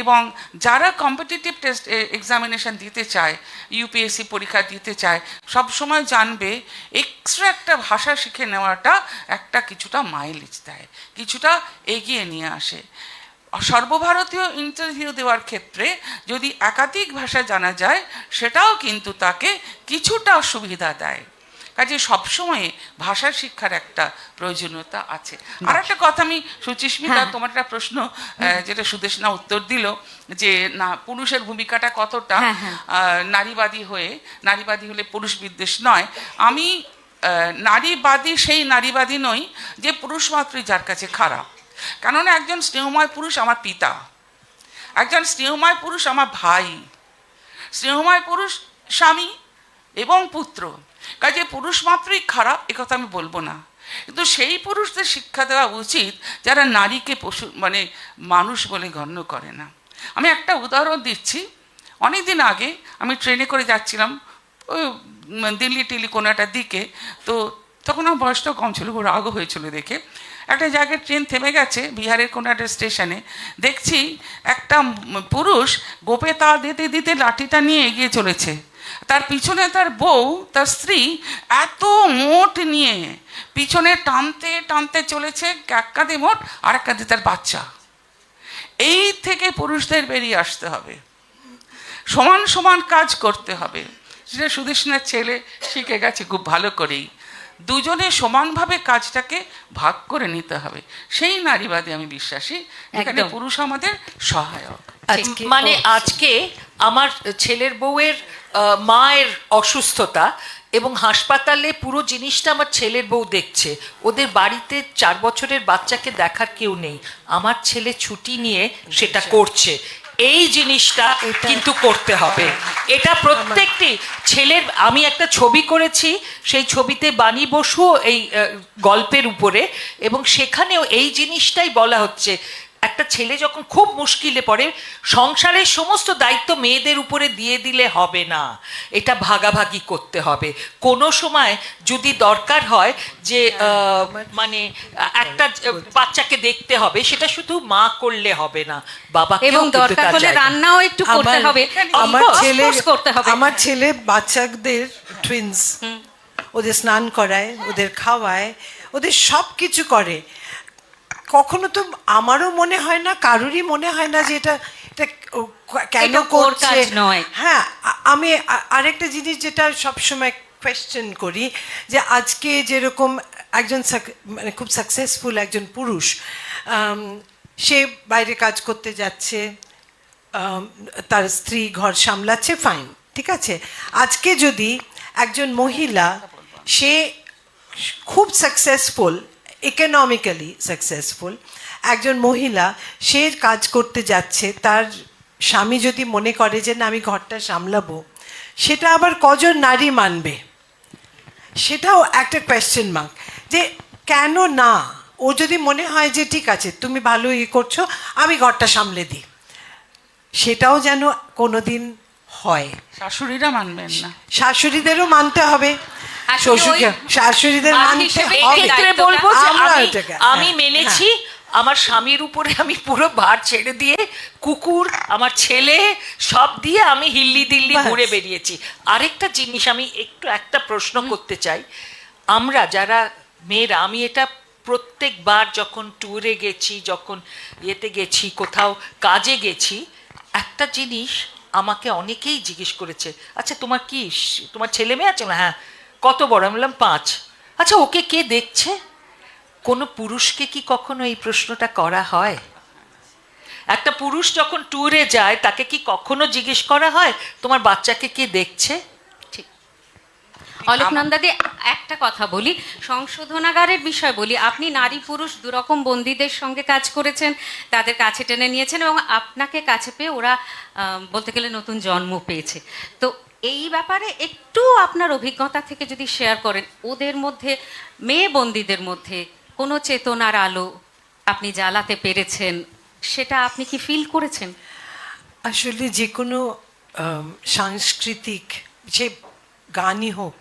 এবং যারা কম্পিটিটিভ টেস্ট এক্সামিনেশন দিতে চায়, ইউপিএসসি পরীক্ষা দিতে চায়, সবসময় জানবে এক্সট্রা একটা ভাষা শিখে নেওয়াটা একটা কিছুটা মাইলেজ দেয়, কিছুটা এগিয়ে নিয়ে আসে। সর্বভারতীয় ইন্টারভিউ দেওয়ার ক্ষেত্রে যদি একাধিক ভাষা জানা যায়, সেটাও কিন্তু তাকে কিছুটা সুবিধা দেয়। কাজে সবসময় ভাষা শিক্ষার একটা প্রয়োজনীয়তা আছে। আর একটা কথা আমি সুচিস্মিতা, তোমার একটা প্রশ্ন যেটা সুদেশনা উত্তর দিল যে না পুরুষের ভূমিকাটা কতটা নারীবাদী হলে পুরুষ বিদ্বেষ নয়। আমি নারীবাদী সেই নারীবাদী নই যে পুরুষ মাত্রই যার কাছে খারাপ। কেননা একজন স্নেহময় পুরুষ আমার পিতা, একজন স্নেহময় পুরুষ আমার ভাই, স্নেহময় পুরুষ স্বামী এবং পুত্র। কাজে পুরুষ মাত্রই খারাপ একথা আমি বলবো না, কিন্তু সেই পুরুষদের শিক্ষা দেওয়া উচিত যারা নারীকে পশু মানে মানুষ বলে গণ্য করে না। আমি একটা উদাহরণ দিচ্ছি। অনেক দিন আগে আমি ট্রেনে করে যাচ্ছিলাম ওই দিল্লি কোনো একটা দিকে, তো তখন আমার বয়সটা কম ছিল, রাগও হয়েছিল দেখে। একটা জায়গায় ট্রেন থেমে গেছে বিহারের কোনো একটা স্টেশনে, দেখছি একটা পুরুষ গোপে তাল দিতে দিতে লাঠিটা নিয়ে এগিয়ে চলেছে, তার পিছনে তার বউ, তার স্ত্রী এত মোট নিয়ে পিছনে টানতে টানতে চলেছে, এক কাঁধে মোট আর এক কাঁধে তার বাচ্চা। এই থেকে পুরুষদের বেরিয়ে আসতে হবে, সমান সমান কাজ করতে হবে, সেটা সুদেষ্ণার ছেলে শিখে গেছে খুব ভালো করেই। দুজনে সমানভাবে কাজটাকে ভাগ করে নিতে হবে, সেই নারীবাদে আমি বিশ্বাসী, এখানে একদম। পুরুষ আমাদের সহায়ক। মানে আজকে আমার ছেলের বউয়ের মায়ের অসুস্থতা এবং হাসপাতালে পুরো জিনিসটা আমার ছেলের বউ দেখছে, ওদের বাড়িতে 4 বছরের বাচ্চাকে দেখার কেউ নেই, আমার ছেলে ছুটি নিয়ে সেটা করছে। এই জিনিসটা কিন্তু করতে হবে, এটা প্রত্যেকটি ছেলের। আমি একটা ছবি করেছি, সেই ছবিতে বাণী বসু এই গল্পের উপরে, এবং সেখানেও এই জিনিসটাই বলা হচ্ছে, একটা ছেলে যখন খুব মুশকিলে পড়ে, সংসারের সমস্ত দায়িত্ব মেয়েদের উপরে দিয়ে দিলে হবে না, এটা ভাগাভাগি করতে হবে। কোনো সময় যদি দরকার হয় যে মানে একটা বাচ্চাকে দেখতে হবে, সেটা শুধু মা করলে হবে না, বাবা এবং দরকার হলে রান্নাও একটু করতে হবে, আমার ছেলে বাচ্চাদের টুইন্স, ওদের স্নান করায়, ওদের খাওয়ায়, ওদের সব কিছু করে। কখনো তো আমারও মনে হয় না, কারোরই মনে হয় না যে এটা এটা কেন এটা ওর করছে। কাজ নয়। হ্যাঁ, আমি আরেকটা জিনিস যেটা সবসময় কোয়েশ্চেন করি, যে আজকে যেরকম একজন মানে খুব সাকসেসফুল একজন পুরুষ, সে বাইরে কাজ করতে যাচ্ছে, তার স্ত্রী ঘর সামলাচ্ছে, ফাইন, ঠিক আছে। আজকে যদি একজন মহিলা, সে খুব সাকসেসফুল, ইকোনমিক্যালি সাকসেসফুল একজন মহিলা, সে কাজ করতে যাচ্ছে, তার স্বামী যদি মনে করে যে না আমি ঘরটা সামলাবো, সেটা আবার কজন নারী মানবে? সেটাও একটা কোয়েশ্চেন মার্ক, যে কেন না? ও যদি মনে হয় যে ঠিক আছে তুমি ভালো করছো, আমি ঘরটা সামলে দিই, সেটাও যেন কোনোদিন হয়। শাশুড়িরা মানবেন না, শাশুড়িদেরও মানতে হবে, শ্বশুরকে শাশুড়িদের মানতে হবে। এক্ষেত্রে বলবো যে আমি হ্যাঁ, মেনেছি, আমার স্বামীর উপরে আমি পুরো ভার ছেড়ে দিয়ে, কুকুর, আমার ছেলে সব দিয়ে আমি হিল্লি দিল্লি ঘুরে বেরিয়েছি। আরেকটা জিনিস আমি একটা প্রশ্ন করতে চাই, আমরা যারা মেয়েরা, আমি এটা প্রত্যেকবার যখন ট্যুরে গেছি, যখন ইয়েতে গেছি, কোথাও কাজে গেছি, একটা জিনিস আমাকে অনেকেই জিজ্ঞেস করেছে, আচ্ছা তোমার কি, তোমার ছেলে মেয়ে আছে? হ্যাঁ। কত বড়? আমি বললাম 5। আচ্ছা ওকে কে দেখছে? কোনো পুরুষকে কি কখনো এই প্রশ্নটা করা হয়? একটা পুরুষ যখন ট্যুরে যায়, তাকে কি কখনো জিজ্ঞেস করা হয় তোমার বাচ্চাকে কে দেখছে? অলোকনন্দাদি, একটা কথা বলি, সংশোধনাগারের বিষয় বলি, আপনি নারী পুরুষ দুরকম বন্দীদের সঙ্গে কাজ করেছেন, তাদের কাছে টেনে নিয়েছেন, এবং আপনাকে কাছে পেয়ে ওরা বলতে গেলে নতুন জন্ম পেয়েছে। তো এই ব্যাপারে একটু আপনার অভিজ্ঞতা থেকে যদি শেয়ার করেন, ওদের মধ্যে, মেয়ে বন্দীদের মধ্যে কোনো চেতনার আলো আপনি জ্বালাতে পেরেছেন, সেটা আপনি কি ফিল করেছেন? আসলে যে কোনো সাংস্কৃতিক, সে গানই হোক,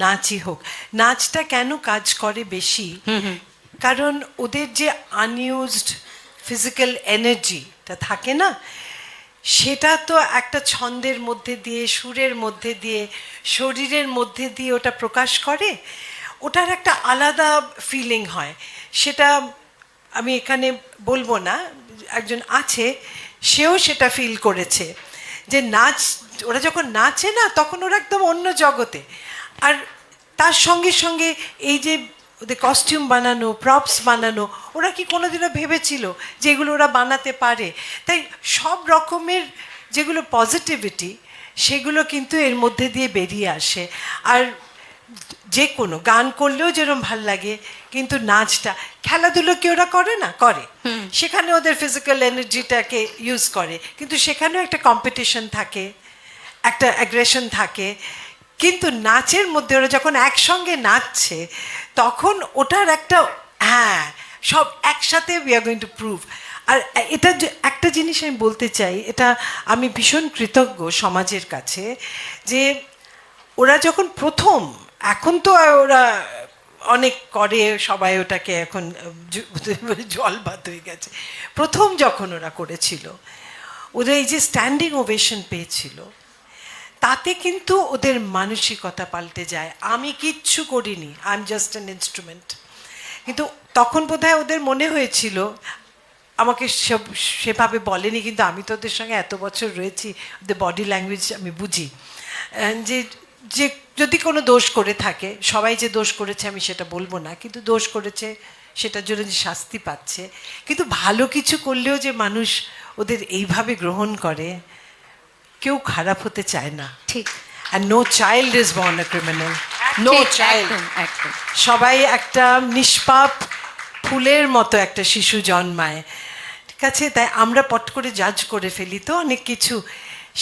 নাচই হোক, নাচটা কেন কাজ করে বেশি, কারণ ওদের যে আনইউজড ফিজিক্যাল এনার্জিটা থাকে না, সেটা তো একটা ছন্দের মধ্যে দিয়ে, সুরের মধ্যে দিয়ে, শরীরের মধ্যে দিয়ে ওটা প্রকাশ করে, ওটার একটা আলাদা ফিলিং হয়। সেটা আমি এখানে বলবো না, একজন আছে, সেও সেটা ফিল করেছে, যে নাচ, ওরা যখন নাচে না, তখন ওরা একদম অন্য জগতে। আর তার সঙ্গে সঙ্গে এই যে ওদের কস্টিউম বানানো, প্রপস বানানো, ওরা কি কোনোদিনও ভেবেছিল যে এগুলো ওরা বানাতে পারে? তাই সব রকমের যেগুলো পজিটিভিটি, সেগুলো কিন্তু এর মধ্যে দিয়ে বেরিয়ে আসে। আর যে কোনো গান করলেও যেরকম ভাল লাগে, কিন্তু নাচটা, খেলাধুলো কি ওরা করে না? করে, সেখানে ওদের ফিজিক্যাল এনার্জিটাকে ইউজ করে, কিন্তু সেখানেও একটা কম্পিটিশন থাকে, একটা অ্যাগ্রেশন থাকে। কিন্তু নাচের মধ্যে ওরা যখন একসঙ্গে নাচছে, তখন ওটার একটা, হ্যাঁ, সব একসাথে we are going to prove. আর এটা একটা জিনিস আমি বলতে চাই, এটা আমি ভীষণ কৃতজ্ঞ সমাজের কাছে, যে ওরা যখন প্রথম, এখন তো ওরা অনেক করে, সবাই ওটাকে এখন জল ভাত হয়ে গেছে, প্রথম যখন ওরা করেছিল, ওরা এই যে স্ট্যান্ডিং ওভেশন পেয়েছিল, তাতে কিন্তু ওদের মানসিকতা পাল্টে যায়। আমি কিচ্ছু করিনি, I am just an instrument. কিন্তু তখন বোধহয় ওদের মনে হয়েছিল, আমাকে সেভাবে বলেনি, কিন্তু আমি তো ওদের সঙ্গে এত বছর রয়েছি, ওদের বডি ল্যাঙ্গুয়েজ আমি বুঝি, যে যে যদি কোনো দোষ করে থাকে, সবাই যে দোষ করেছে আমি সেটা বলবো না, কিন্তু দোষ করেছে সেটার জন্য যে শাস্তি পাচ্ছে, কিন্তু ভালো কিছু করলেও যে মানুষ ওদের এইভাবে গ্রহণ করে, কেউ খারাপ হতে চায় না। ঠিক And no child is born a criminal. No ঠিক, child. একদম একদম। সবাই একটা নিষ্পাপ ফুলের মতো একটা শিশু জন্মায়, ঠিক আছে? তাই আমরা পট করে জাজ করে ফেলি তো অনেক কিছু।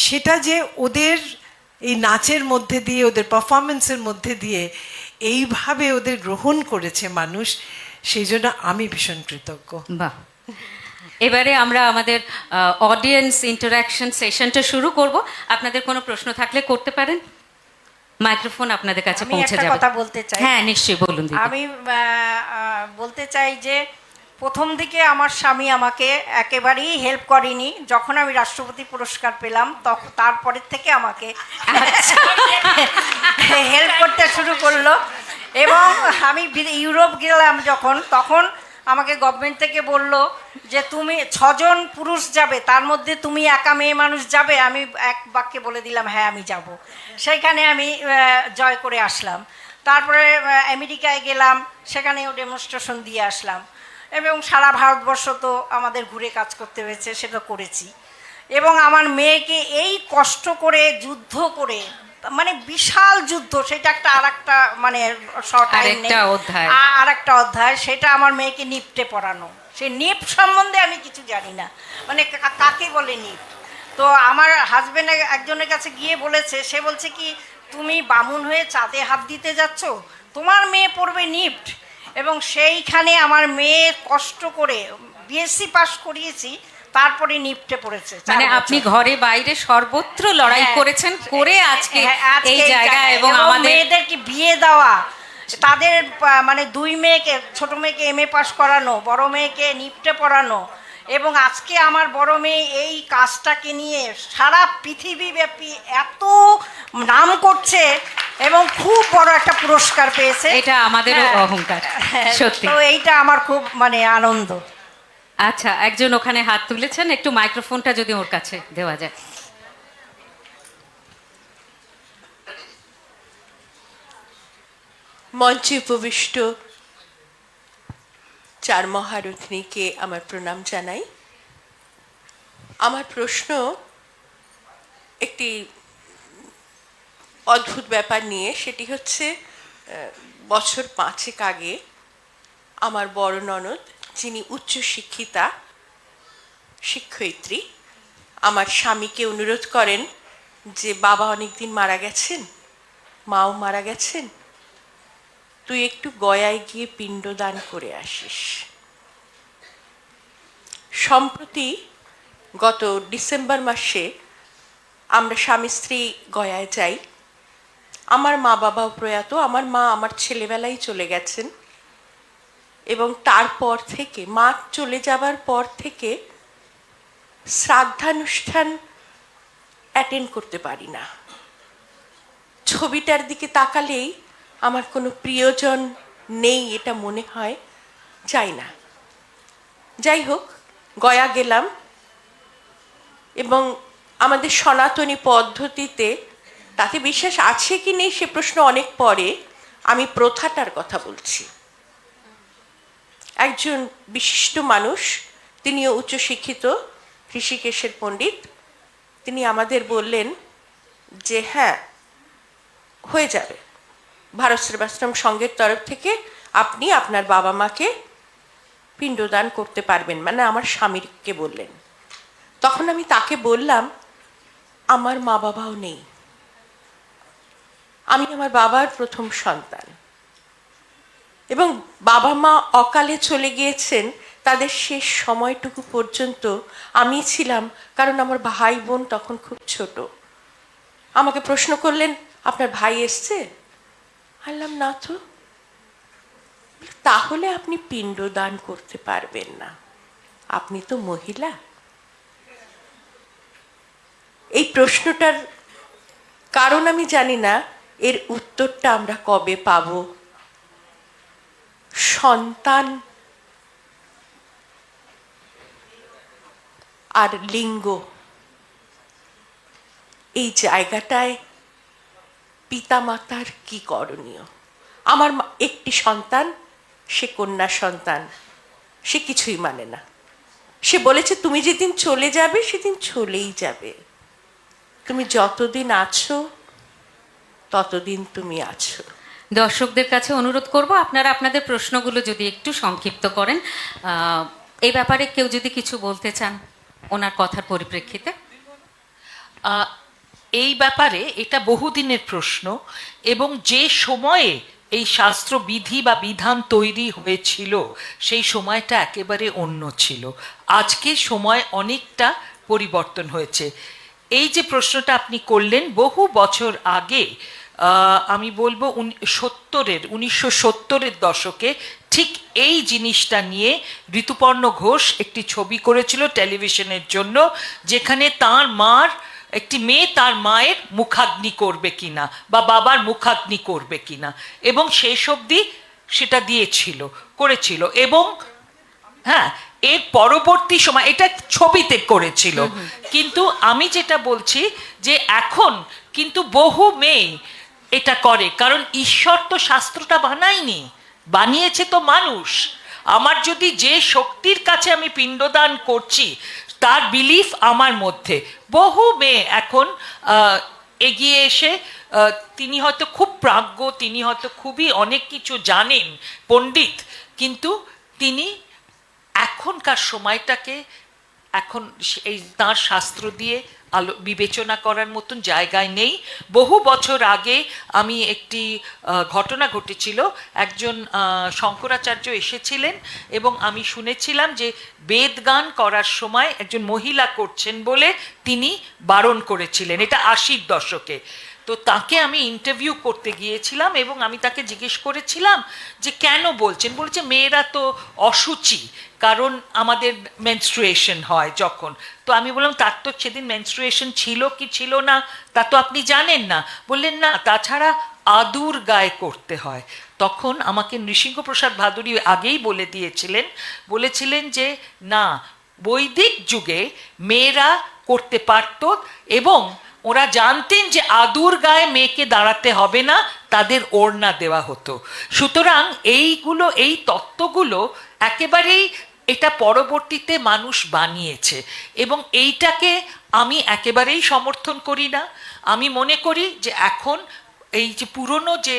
সেটা যে ওদের এই নাচের মধ্যে দিয়ে, ওদের পারফরমেন্সের মধ্যে দিয়ে এইভাবে ওদের গ্রহণ করেছে মানুষ, সেই জন্য আমি ভীষণ কৃতজ্ঞ। বাহ, এবারে আমরা আমাদের অডিয়েন্স ইন্টারাকশন সেশনটা শুরু করব। আপনাদের কোনো প্রশ্ন থাকলে করতে পারেন, মাইক্রোফোন আপনাদের কাছে আমি পৌঁছে একটা যাবে। কথা বলতে চাই। হ্যাঁ নিশ্চয়ই বলুন দিদি। আমি বলতে চাই যে প্রথম দিকে আমার স্বামী আমাকে একেবারেই হেল্প করেনি। যখন আমি রাষ্ট্রপতি পুরস্কার পেলাম তখন তারপরের থেকে আমাকে হেল্প করতে শুরু করলো। এবং আমি ইউরোপ গেলাম যখন, তখন আমাকে গভর্নমেন্ট থেকে বলল যে তুমি 6 জন পুরুষ যাবে, তার মধ্যে তুমি একা মেয়ে মানুষ যাবে? আমি এক বাক্যে বলে দিলাম হ্যাঁ আমি যাব। সেইখানে আমি জয় করে আসলাম। তারপরে আমেরিকায় গেলাম, সেখানেও ডেমনস্ট্রেশন দিয়ে আসলাম। এবং সারা ভারতবর্ষ তো আমাদের ঘুরে কাজ করতে হয়েছে, সেটা করেছি। এবং আমার মেয়েকে এই কষ্ট করে যুদ্ধ করে, মানে বিশাল যুদ্ধ, সেটা একটা আরেকটা মানে আরেকটা অধ্যায়। আরেকটা অধ্যায়, সেটা আমার মেয়েকে নিপটে পড়ানো। সেই নিপ সম্বন্ধে আমি কিছু জানি না, মানে কাকে বলে নিপ। তো আমার হাজবেন্ড একজনের কাছে গিয়ে বলেছে, সে বলছে কি তুমি বামুন হয়ে চাঁদে হাত দিতে যাচ্ছ, তোমার মেয়ে পড়বে নিফট। এবং সেইখানে আমার মেয়ে কষ্ট করে বিএসসি পাস করিয়েছি, তারপরে নিফটে পড়েছে। 4 মানে বছর। আপনি ঘরে বাইরে সর্বত্র লড়াই হ্যাঁ, করেছেন, করে আজকে আজকে এই জায়গায়। এবং এবং আমাদের মেয়েদেরকে বিয়ে দেওয়া, তাদের মানে 2 মেয়েকে, ছোট মেয়েকে এমএ পাস করানো, বড় মেয়েকে নিফটে পড়ানো, এবং আজকে আমার বড় মেয়ে এই কাজটাকে নিয়ে সারা পৃথিবীব্যাপী এত নাম করছে এবং খুব বড় একটা পুরস্কার পেয়েছে। এটা আমাদেরও হ্যাঁ, অহংকার, হ্যাঁ, সত্যি। তো এইটা আমার খুব মানে আনন্দ। আচ্ছা, একজন ওখানে হাত তুলেছেন, একটু মাইক্রোফোনটা যদি ওর কাছে দেওয়া যায়। মঞ্চে উপবিষ্ট 4 মহারথিনীকে আমার প্রণাম জানাই। আমার প্রশ্ন একটি অদ্ভুত ব্যাপার নিয়ে, সেটি হচ্ছে বছর 5 আগে আমার বড় ননদ, যিনি উচ্চশিক্ষিতা শিক্ষয়িত্রী, আমার স্বামীকে অনুরোধ করেন যে বাবা অনেকদিন মারা গেছেন, মাও মারা গেছেন, তুই একটু গয়ায় গিয়ে পিণ্ডদান করে আসিস। সম্প্রতি গত ডিসেম্বর মাসে আমরা স্বামী স্ত্রী গয়ায় যাই। আমার মা বাবাও প্রয়াত, আমার মা আমার ছেলেবেলায় চলে গেছেন, এবং তারপর থেকে, মা চলে যাবার পর থেকে শ্রাদ্ধানুষ্ঠান অ্যাটেন্ড করতে পারি না। ছবিটার দিকে তাকালেই আমার কোনো প্রিয়জন নেই এটা মনে হয়, যাই না। যাই হোক, গয়া গেলাম, এবং আমাদের সনাতনী পদ্ধতিতে, তাতে বিশ্বাস আছে কি নেই সে প্রশ্ন অনেক পরে, আমি প্রথাটার কথা বলছি। একজন বিশিষ্ট মানুষ, তিনিও উচ্চশিক্ষিত, ঋষিকেশের পণ্ডিত, তিনি আমাদের বললেন যে হ্যাঁ হয়ে যাবে, ভারত সেবাশ্রম সংঘের তরফ থেকে আপনি আপনার বাবা মাকে পিণ্ডদান করতে পারবেন, মানে আমার স্বামীকে বললেন। তখন আমি তাকে বললাম আমার মা বাবাও নেই, আমি আমার বাবার প্রথম সন্তান, এবং বাবা মা অকালে চলে গিয়েছেন। তাদের শেষ সময়টুকু পর্যন্ত আমি ছিলাম, কারণ আমার ভাই বোন তখন খুব ছোট। আমাকে প্রশ্ন করলেন আপনার ভাই এসছে? বললাম না তো। তাহলে আপনি পিণ্ডদান করতে পারবেন না, আপনি তো মহিলা। এই প্রশ্নটার কারণ আমি জানি না, এর উত্তরটা আমরা কবে পাব। সন্তান আর লিঙ্গ, এই জায়গাটায় পিতামাতার কি করণীয়। আমার একটি সন্তান, সে কন্যা সন্তান, সে কিছুই মানে না। সে বলেছে তুমি যেদিন চলে যাবে সেদিন চলেই যাবে, তুমি যতদিন আছো ততদিন তুমি আছো। দর্শকদের কাছে অনুরোধ করব আপনারা আপনাদের প্রশ্নগুলো যদি একটু সংক্ষিপ্ত করেন। এই ব্যাপারে কেউ যদি কিছু বলতে চান ওনার কথার পরিপ্রেক্ষিতে। এই ব্যাপারে এটা বহুদিনের প্রশ্ন, এবং যে সময়ে এই শাস্ত্র বিধি বা বিধান তৈরি হয়েছিল সেই সময়টা একেবারে অন্য ছিল। আজকে সময় অনেকটা পরিবর্তন হয়েছে। এই যে প্রশ্নটা আপনি করলেন, বহু বছর আগে, আমি বলবো 1970-এর দশকে ঠিক এই জিনিসটা নিয়ে ঋতুপর্ণ ঘোষ একটি ছবি করেছিল টেলিভিশনের জন্য, যেখানে তার মার একটি মেয়ে তার মায়ের মুখাগ্নি করবে কিনা বা বাবার মুখাগ্নি করবে কিনা, এবং শেষ অবধি সেটা করেছিল। এবং হ্যাঁ, এর পরবর্তী সময় এটা ছবিতে করেছিল। কিন্তু আমি যেটা বলছি যে এখন কিন্তু বহু মেয়ে এটা করে, কারণ ঈশ্বর তো শাস্ত্রটা বানায়নি, বানিয়েছে তো মানুষ। আমার যদি যে শক্তির কাছে আমি পিণ্ডদান করছি তার বিলিফ আমার মধ্যে, বহু মেয়ে এখন এগিয়ে এসে, তিনি হয়তো খুব প্রাজ্ঞ, তিনি হয়তো খুবই অনেক কিছু জানেন, পণ্ডিত, কিন্তু তিনি এখনকার সময়টাকে এখন এই তাঁর শাস্ত্র দিয়ে বিবেচনা করার মতন জায়গায় নেই। বহু বছর আগে আমি একটি ঘটনা ঘটেছিল, একজন শঙ্করাচার্য এসেছিলেন এবং আমি শুনেছিলাম যে বেদ গান করার সময় একজন মহিলা করছেন বলে তিনি বারণ করেছিলেন। এটা 80-র দশকে। তো তাকে আমি ইন্টারভিউ করতে গিয়েছিলাম এবং আমি তাকে জিজ্ঞেস করেছিলাম যে কেন বলছেন। বলেছে মেয়েরা তো অসুচি, কারণ আমাদের মেনস্ট্রুয়েশন হয় যখন। তো আমি বললাম তার তো সেদিন মেনস্ট্রুয়েশন ছিল কি ছিল না তা তো আপনি জানেন না। বললেন না, তাছাড়া আদুর গায়ে করতে হয়। তখন আমাকে নৃসিংহপ্রসাদ ভাদুরী আগেই বলেছিলেন যে না, বৈদিক যুগে মেয়েরা করতে পারত এবং ওরা জানতেন যে আদুর গায়ে মেয়েকে দাঁড়াতে হবে না, তাদের ওড়না দেওয়া হতো। সুতরাং এই তত্ত্বগুলো একেবারেই এটা পরবর্তীতে মানুষ বানিয়েছে, এবং এইটাকে আমি একেবারেই সমর্থন করি না। আমি মনে করি যে এখন এই যে পুরনো যে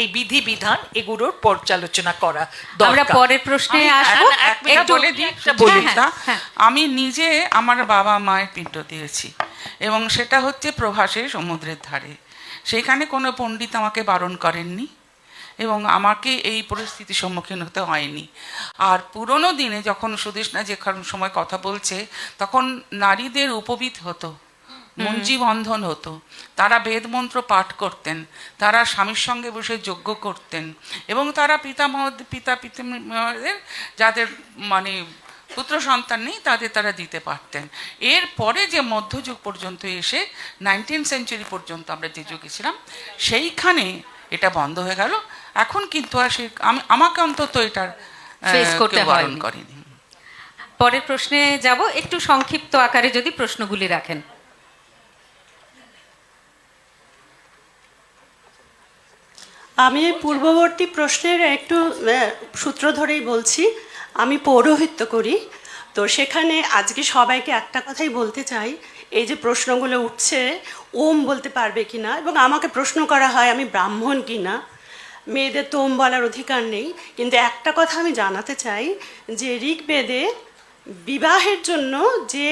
এই বিধিবিধান, এগুলোর পর্যালোচনা করা দরকার। আমরা পরের প্রশ্নে আসবো। এক মিনিট একটু বলে দিই, আমি নিজে আমার বাবা মায়ের পিণ্ড দিয়েছি, এবং সেটা হচ্ছে প্রভাসে সমুদ্রের ধারে। সেখানে কোনো পণ্ডিত আমাকে বারণ করেননি এবং আমাকে এই পরিস্থিতির সম্মুখীন হতে হয়নি। আর পুরনো দিনে যখন সুদেষ্ণা যে সময় কথা বলছে, তখন নারীদের উপবিত হতো, মঞ্জি বন্ধন হতো, তারা বেদমন্ত্র পাঠ করতেন, তারা স্বামীর সঙ্গে বসে যজ্ঞ করতেন, এবং তারা পিতামহদের যাদের মানে পুত্র সন্তান নেই তাদের তারা দিতে পারতেন। এরপরে যে মধ্যযুগ পর্যন্ত এসে 19th সেঞ্চুরি পর্যন্ত আমরা যে যুগে ছিলাম, সেইখানে এটা বন্ধ হয়ে গেল। এখন কিন্তু আর আমাকে অন্তত এটার ফেস করতে বারণ করেনি। পরের প্রশ্নে যাব, একটু সংক্ষিপ্ত আকারে যদি প্রশ্নগুলি রাখেন। আমি পূর্ববর্তী প্রশ্নের একটু সূত্র ধরেই বলছি। আমি পৌরোহিত্য করি, তো সেখানে আজকে সবাইকে একটা কথাই বলতে চাই, এই যে প্রশ্নগুলো উঠছে ওম বলতে পারবে কি না, এবং আমাকে প্রশ্ন করা হয় আমি ব্রাহ্মণ কি না। মেয়েদের তো ওম বলার অধিকার নেই, কিন্তু একটা কথা আমি জানাতে চাই যে ঋগ্বেদে বিবাহের জন্য যে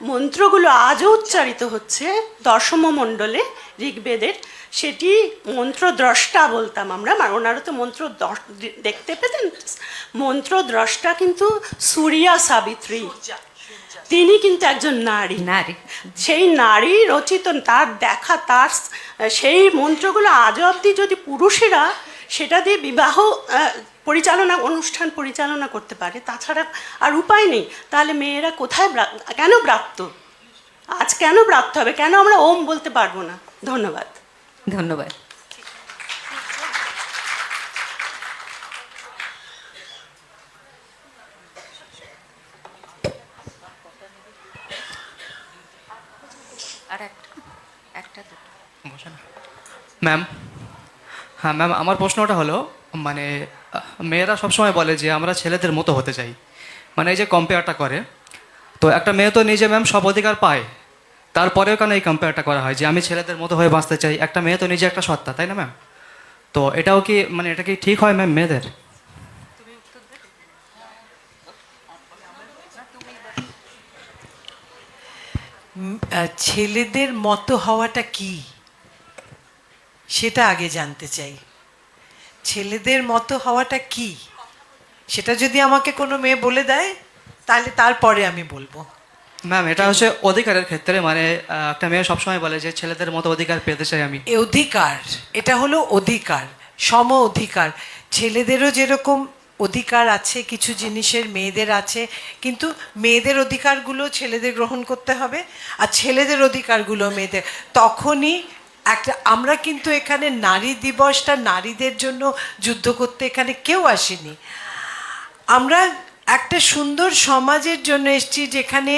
মন্ত্রগুলো আজও উচ্চারিত হচ্ছে দশম মণ্ডলে ঋগ্বেদের, সেটি মন্ত্রদ্রষ্টা বলতাম আমরা, ওনারা তো মন্ত্র দেখতে পেতেন। মন্ত্রদ্রষ্টা কিন্তু সূর্যা সাবিত্রী, তিনি কিন্তু একজন নারী। সেই নারী রচিত, তার দেখা, তার সেই মন্ত্রগুলো আজ অবধি যদি পুরুষেরা সেটা দিয়ে বিবাহ অনুষ্ঠান পরিচালনা করতে পারে, তাছাড়া আর উপায় নেই। তাহলে মেয়েরা কোথায় কেন ব্রাত্য, আজ কেন ব্রাত্য হবে, কেন আমরা ওম বলতে পারবো না? ধন্যবাদ। ধন্যবাদ। ম্যাম, হ্যাঁ ম্যাম, আমার প্রশ্নটা হলো মানে মেয়েরা সবসময় বলে যে আমরা ছেলেদের মতো হতে চাই, মানে এই যে কম্পেয়ারটা করে, তো একটা মেয়ে তো নিজে ম্যাম সব অধিকার পায়, তারপরেও কেন এই কম্পেয়ারটা করা হয় যে আমি ছেলেদের মতো হয়ে বাঁচতে চাই? একটা মেয়ে তো নিজে একটা সত্তা, তাই না ম্যাম? তো এটাও কি মানে এটা কি ঠিক হয় ম্যাম মেয়েদের? ছেলেদের মতো হওয়াটা কি সেটা আগে জানতে চাই। ছেলেদের মতো হওয়াটা কি সেটা যদি আমাকে কোনো মেয়ে বলে দেয় তাহলে তারপরে আমি বলবো। ম্যাম এটা হচ্ছে অধিকারের ক্ষেত্রে, মানে একটা মেয়ে সবসময় বলে যে ছেলেদের মতো অধিকার পেতে চাই আমি। এ অধিকার, এটা হলো অধিকার, সম অধিকার। ছেলেদেরও যেরকম অধিকার আছে কিছু জিনিসের মেয়েদের আছে, কিন্তু মেয়েদের অধিকারগুলো ছেলেদের গ্রহণ করতে হবে আর ছেলেদের অধিকারগুলো মেয়েদের। তখনই একটা, আমরা কিন্তু এখানে নারী দিবসটা নারীদের জন্য যুদ্ধ করতে এখানে কেউ আসেনি। আমরা একটা সুন্দর সমাজের জন্য এসেছি যেখানে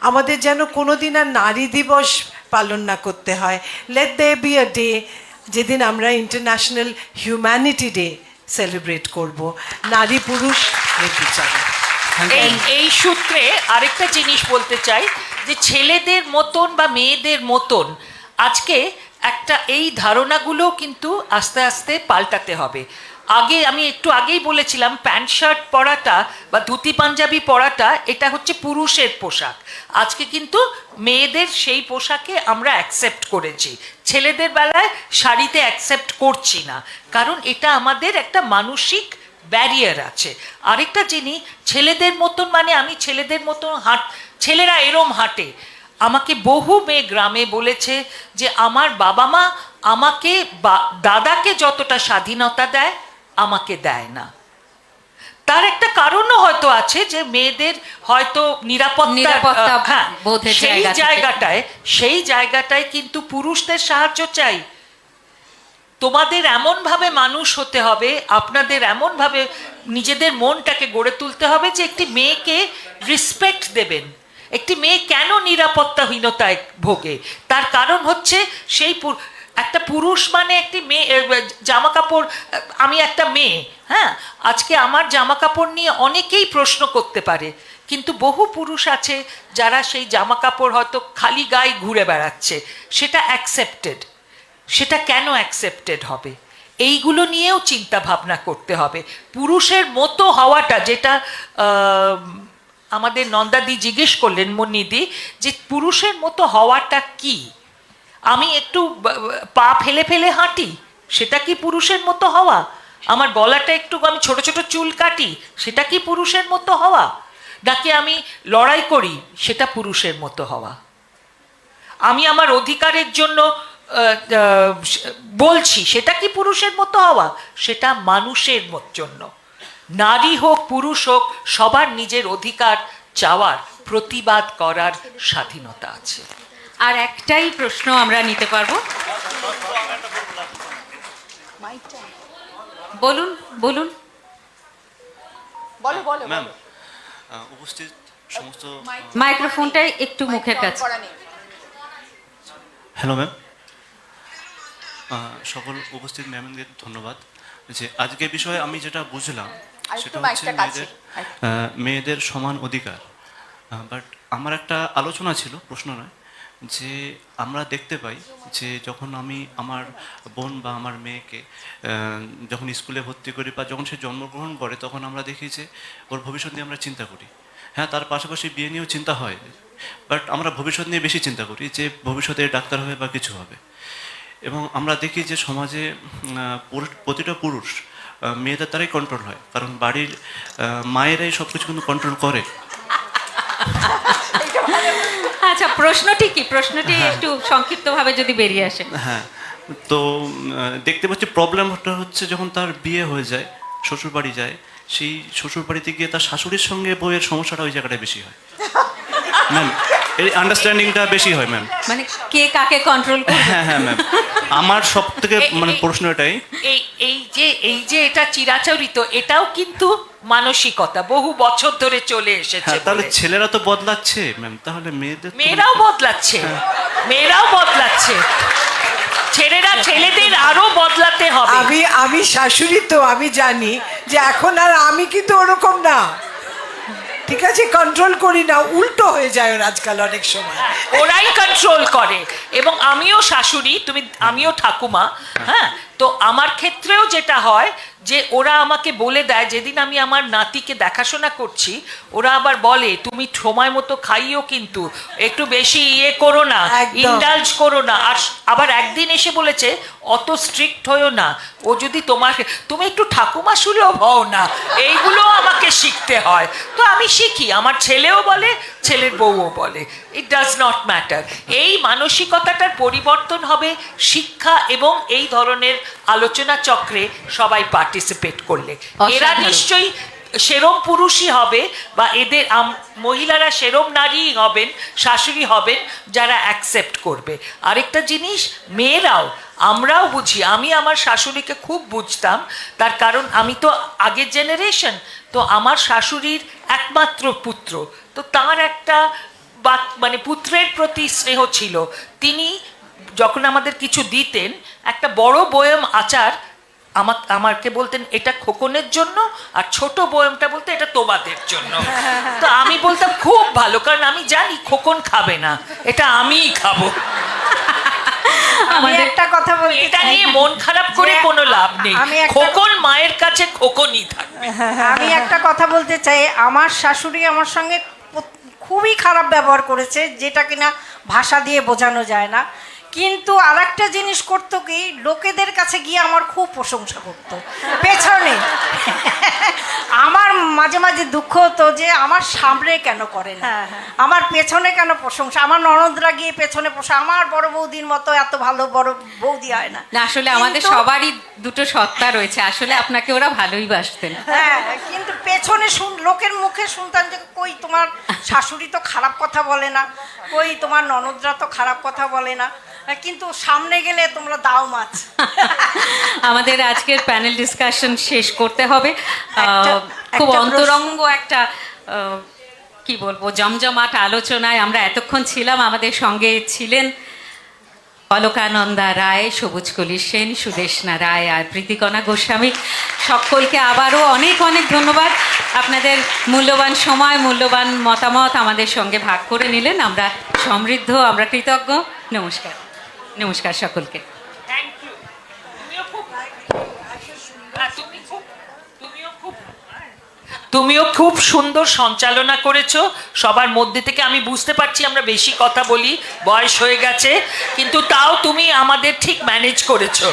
আমাদের যেন কোনোদিন আর নারী দিবস পালন না করতে হয়। Let they be a day যেদিন আমরা ইন্টারন্যাশনাল হিউম্যানিটি ডে সেলিব্রেট করব, নারী পুরুষ নির্বিচারে। এই সূত্রে আরেকটা জিনিস বলতে চাই যে ছেলেদের মতন বা মেয়েদের মতন আজকে একটা এই ধারণাগুলো কিন্তু আস্তে আস্তে পাল্টাতে হবে। আগে আমি একটু আগেই বলেছিলাম প্যান্ট শার্ট পরাটা বা ধুতি পাঞ্জাবি পরাটা এটা হচ্ছে পুরুষের পোশাক। আজকে কিন্তু মেয়েদের সেই পোশাকে আমরা অ্যাকসেপ্ট করেছি, ছেলেদের বেলায় শাড়িতে অ্যাকসেপ্ট করছি না, কারণ এটা আমাদের একটা মানসিক ব্যারিয়ার আছে। আরেকটা জিনিস, ছেলেদের মতন মানে আমি ছেলেদের মতন ছেলেরা এরম হাঁটে। আমাকে বহু মেয়ে গ্রামে বলেছে যে আমার বাবা মা আমাকে দাদাকে যতটা স্বাধীনতা দেয় আমাকে দেয় না। তার একটা কারণও হয়তো আছে যে মেয়েদের হয়তো নিরাপত্তা বোধের সেই জায়গাটায় কিন্তু পুরুষদের সাহায্য চাই। তোমাদের এমনভাবে মানুষ হতে হবে, আপনাদের এমনভাবে নিজেদের মনটাকে গড়ে তুলতে হবে যে একটি মেয়েকে রেসপেক্ট দেবেন। একটি মেয়ে কেন নিরাপত্তাহীনতায় ভোগে? তার কারণ হচ্ছে সেই একটা পুরুষ মানে একটি মেয়ে জামা কাপড়, আমি একটা মেয়ে, হ্যাঁ, আজকে আমার জামা কাপড় নিয়ে অনেকেই প্রশ্ন করতে পারে, কিন্তু বহু পুরুষ আছে যারা সেই জামা কাপড় হয়তো খালি গায়ে ঘুরে বেড়াচ্ছে, সেটা অ্যাকসেপ্টেড। সেটা কেন অ্যাকসেপ্টেড হবে? এইগুলো নিয়েও চিন্তা ভাবনা করতে হবে। পুরুষের মতো হওয়াটা, যেটা আমাদের নন্দাদি জিজ্ঞেস করলেন, মন্নিদি, যে পুরুষের মতো হওয়াটা কি? আমি একটু পা ফেলে ফেলে হাঁটি, সেটা কি পুরুষের মতো হওয়া? আমার গলাটা একটু, আমি ছোট ছোট চুল কাটি, সেটা কি পুরুষের মতো হওয়া? নাকি আমি লড়াই করি, সেটা পুরুষের মতো হওয়া? আমি আমার অধিকারের জন্য বলছি, সেটা কি পুরুষের মতো হওয়া? সেটা মানুষের জন্য। নারী হোক পুরুষ হোক, সবার নিজের অধিকার চাওয়ার, প্রতিবাদ করার স্বাধীনতা আছে। আর একটাই প্রশ্ন আমরা নিতে পারবো। বলুন বলুন। ম্যাম, উপস্থিত সমস্ত মাইক্রোফোনটাই একটু মুখের কাছে। হ্যালো ম্যাম, সকল উপস্থিত ম্যামদের ধন্যবাদ। যে আজকের বিষয়ে আমি যেটা বুঝলাম সেটা হচ্ছে মেয়েদের সমান অধিকার। বাট আমার একটা আলোচনা ছিল, প্রশ্ন নয়, যে আমরা দেখতে পাই যে যখন আমি আমার বোন বা আমার মেয়েকে যখন স্কুলে ভর্তি করি বা যখন সে জন্মগ্রহণ করে, তখন আমরা দেখি যে ওর ভবিষ্যৎ নিয়ে আমরা চিন্তা করি। হ্যাঁ, তার পাশাপাশি বিয়ে নিয়েও চিন্তা হয়, বাট আমরা ভবিষ্যৎ নিয়ে বেশি চিন্তা করি যে ভবিষ্যতে ডাক্তার হবে বা কিছু হবে। এবং আমরা দেখি যে সমাজে প্রতিটা পুরুষ মেয়েদের দ্বারাই কন্ট্রোল হয়, কারণ বাড়ির মায়েরাই সব কিছু কিন্তু কন্ট্রোল করে। আচ্ছা, প্রশ্নটি কি? প্রশ্নটি একটু সংক্ষিপ্তভাবে যদি বেরিয়ে আসে। হ্যাঁ, তো দেখতে পাচ্ছি প্রবলেমটা হচ্ছে যখন তার বিয়ে হয়ে যায়, শ্বশুর বাড়ি যায়, সেই শ্বশুর বাড়িতে গিয়ে তার শাশুড়ির সঙ্গে বউয়ের সমস্যাটা ওই জায়গাটায় বেশি হয় ম্যাম। এই আন্ডারস্ট্যান্ডিংটা বেশি হয় ম্যাম, মানে কে কাকে কন্ট্রোল করে। হ্যাঁ হ্যাঁ ম্যাম, আমার সব থেকে মানে প্রশ্ন এটাই। এই যে এটা চিরাচরিত, এটাও কিন্তু মানসিকতা বহু বছর ধরে চলে এসেছে। তাহলে ছেলেরা তো বদলাচ্ছে ম্যাম, তাহলে মেয়েরাও বদলাচ্ছে, মেয়েরাও বদলাচ্ছে। ছেলেরা ছেলেদের আরো বদলাতে হবে। আমি শাশুড়ি, তো আমি জানি যে এখন আর আমি কিন্তু ওরকম না, ঠিক আছে, কন্ট্রোল করি না, উল্টো হয়ে যায় ওর আজকাল অনেক সময়। ওরাই কন্ট্রোল করে, এবং আমিও শাশুড়ি, আমিও ঠাকুমা। হ্যাঁ, তো আমার ক্ষেত্রেও যেটা হয় যে ওরা আমাকে বলে দেয়, যেদিন আমি আমার নাতিকে দেখাশোনা করছি, ওরা আবার বলে তুমি সময় মতো খাইও, কিন্তু একটু বেশি করো না, একদম। ইন্ডালজ করো না। আর আবার একদিন এসে বলেছে অত স্ট্রিক্ট হয়েও না, ও যদি তুমি একটু ঠাকুমা সুলভ হও না। এইগুলো আমাকে শিখতে হয়, তো আমি শিখি। আমার ছেলেও বলে, ছেলের বউও বলে, ইট ডাজ নট ম্যাটার। এই মানসিকতাটার পরিবর্তন হবে শিক্ষা এবং এই ধরনের আলোচনা চক্রে সবাই পার্টিসিপেট করলে। এরা অসাধারণ। নিশ্চয়ই সেরম পুরুষই হবে, বা এদের মহিলারা সেরম নারী হবেন, শাশুড়ি হবেন, যারা অ্যাকসেপ্ট করবে। আরেকটা জিনিস, মেয়েরাও, আমরাও বুঝি। আমি আমার শাশুড়িকে খুব বুঝতাম, তার কারণ আমি তো আগের জেনারেশন, তো আমার শাশুড়ির একমাত্র পুত্র, তো তার একটা মানে পুত্রের প্রতি স্নেহ ছিল। তিনি যখন আমাদের কিছু দিতেন, একটা বড় বয়ম আচার আমাকে বলতেন এটা খোকনের জন্য, আর ছোট বয়মটা বলতে এটা তোমাদের জন্য। তো আমি বলতাম খুব ভালো, কারণ আমি জানি খোকন খাবে না, এটা আমিই খাবো। আমি একটা কথা বলতে এটা চাই, নিয়ে মন খারাপ করে যে কোনো লাভ নেই। আমি একটা- খোকন মায়ের কাছে খোকনই থাকবে। আমি একটা কথা বলতে চাই, আমার শাশুড়ি আমার সঙ্গে খুবই খারাপ ব্যবহার করেছে, যেটা কিনা ভাষা দিয়ে বোঝানো যায় না। কিন্তু আর একটা জিনিস করতো কি, লোকেদের কাছে গিয়ে আমার খুব প্রশংসা করতো পেছনে। আমার মাঝে মাঝে দুঃখ হতো যে আমার সামনে কেন করে না, আমার পেছনে কেন প্রশংসা। আমার ননদরা গিয়ে পেছনে আমার বড় বৌদির মতো এত ভালো বড় বৌদি হয় না। না, আসলে আমাদের কিন্তু- সবারই দুটো সত্তা রয়েছে, আসলে আপনাকে ওরা ভালোই বাসতেন। হ্যাঁ, কিন্তু পেছনে লোকের মুখে শুনতাম যে কই তোমার শাশুড়ি তো খারাপ কথা বলে না, কই তোমার ননদরা তো খারাপ কথা বলে না, কিন্তু সামনে গেলে তোমরা দাও মাছ। আমাদের আজকের প্যানেল ডিসকাশন শেষ করতে হবে। খুব একটা অন্তরঙ্গ একটা কি বলবো, জমজমাট আলোচনায় আমরা এতক্ষণ ছিলাম। আমাদের সঙ্গে ছিলেন অলকানন্দা রায়, সবুজকলি সেন, সুদেশনা রায় আর প্রীতিকণা গোস্বামী। সকলকে আবারও অনেক অনেক ধন্যবাদ। আপনাদের মূল্যবান সময়, মূল্যবান মতামত আমাদের সঙ্গে ভাগ করে নিলেন। আমরা সমৃদ্ধ, আমরা কৃতজ্ঞ। নমস্কার, নমস্কার সকলকে। Thank you. তুমিও খুব সুন্দর সঞ্চালনা করেছো। সবার মধ্যে থেকে আমি বুঝতে পারছি আমরা বেশি কথা বলি, বয়স হয়ে গেছে, কিন্তু তাও তুমি আমাদের ঠিক ম্যানেজ করেছো।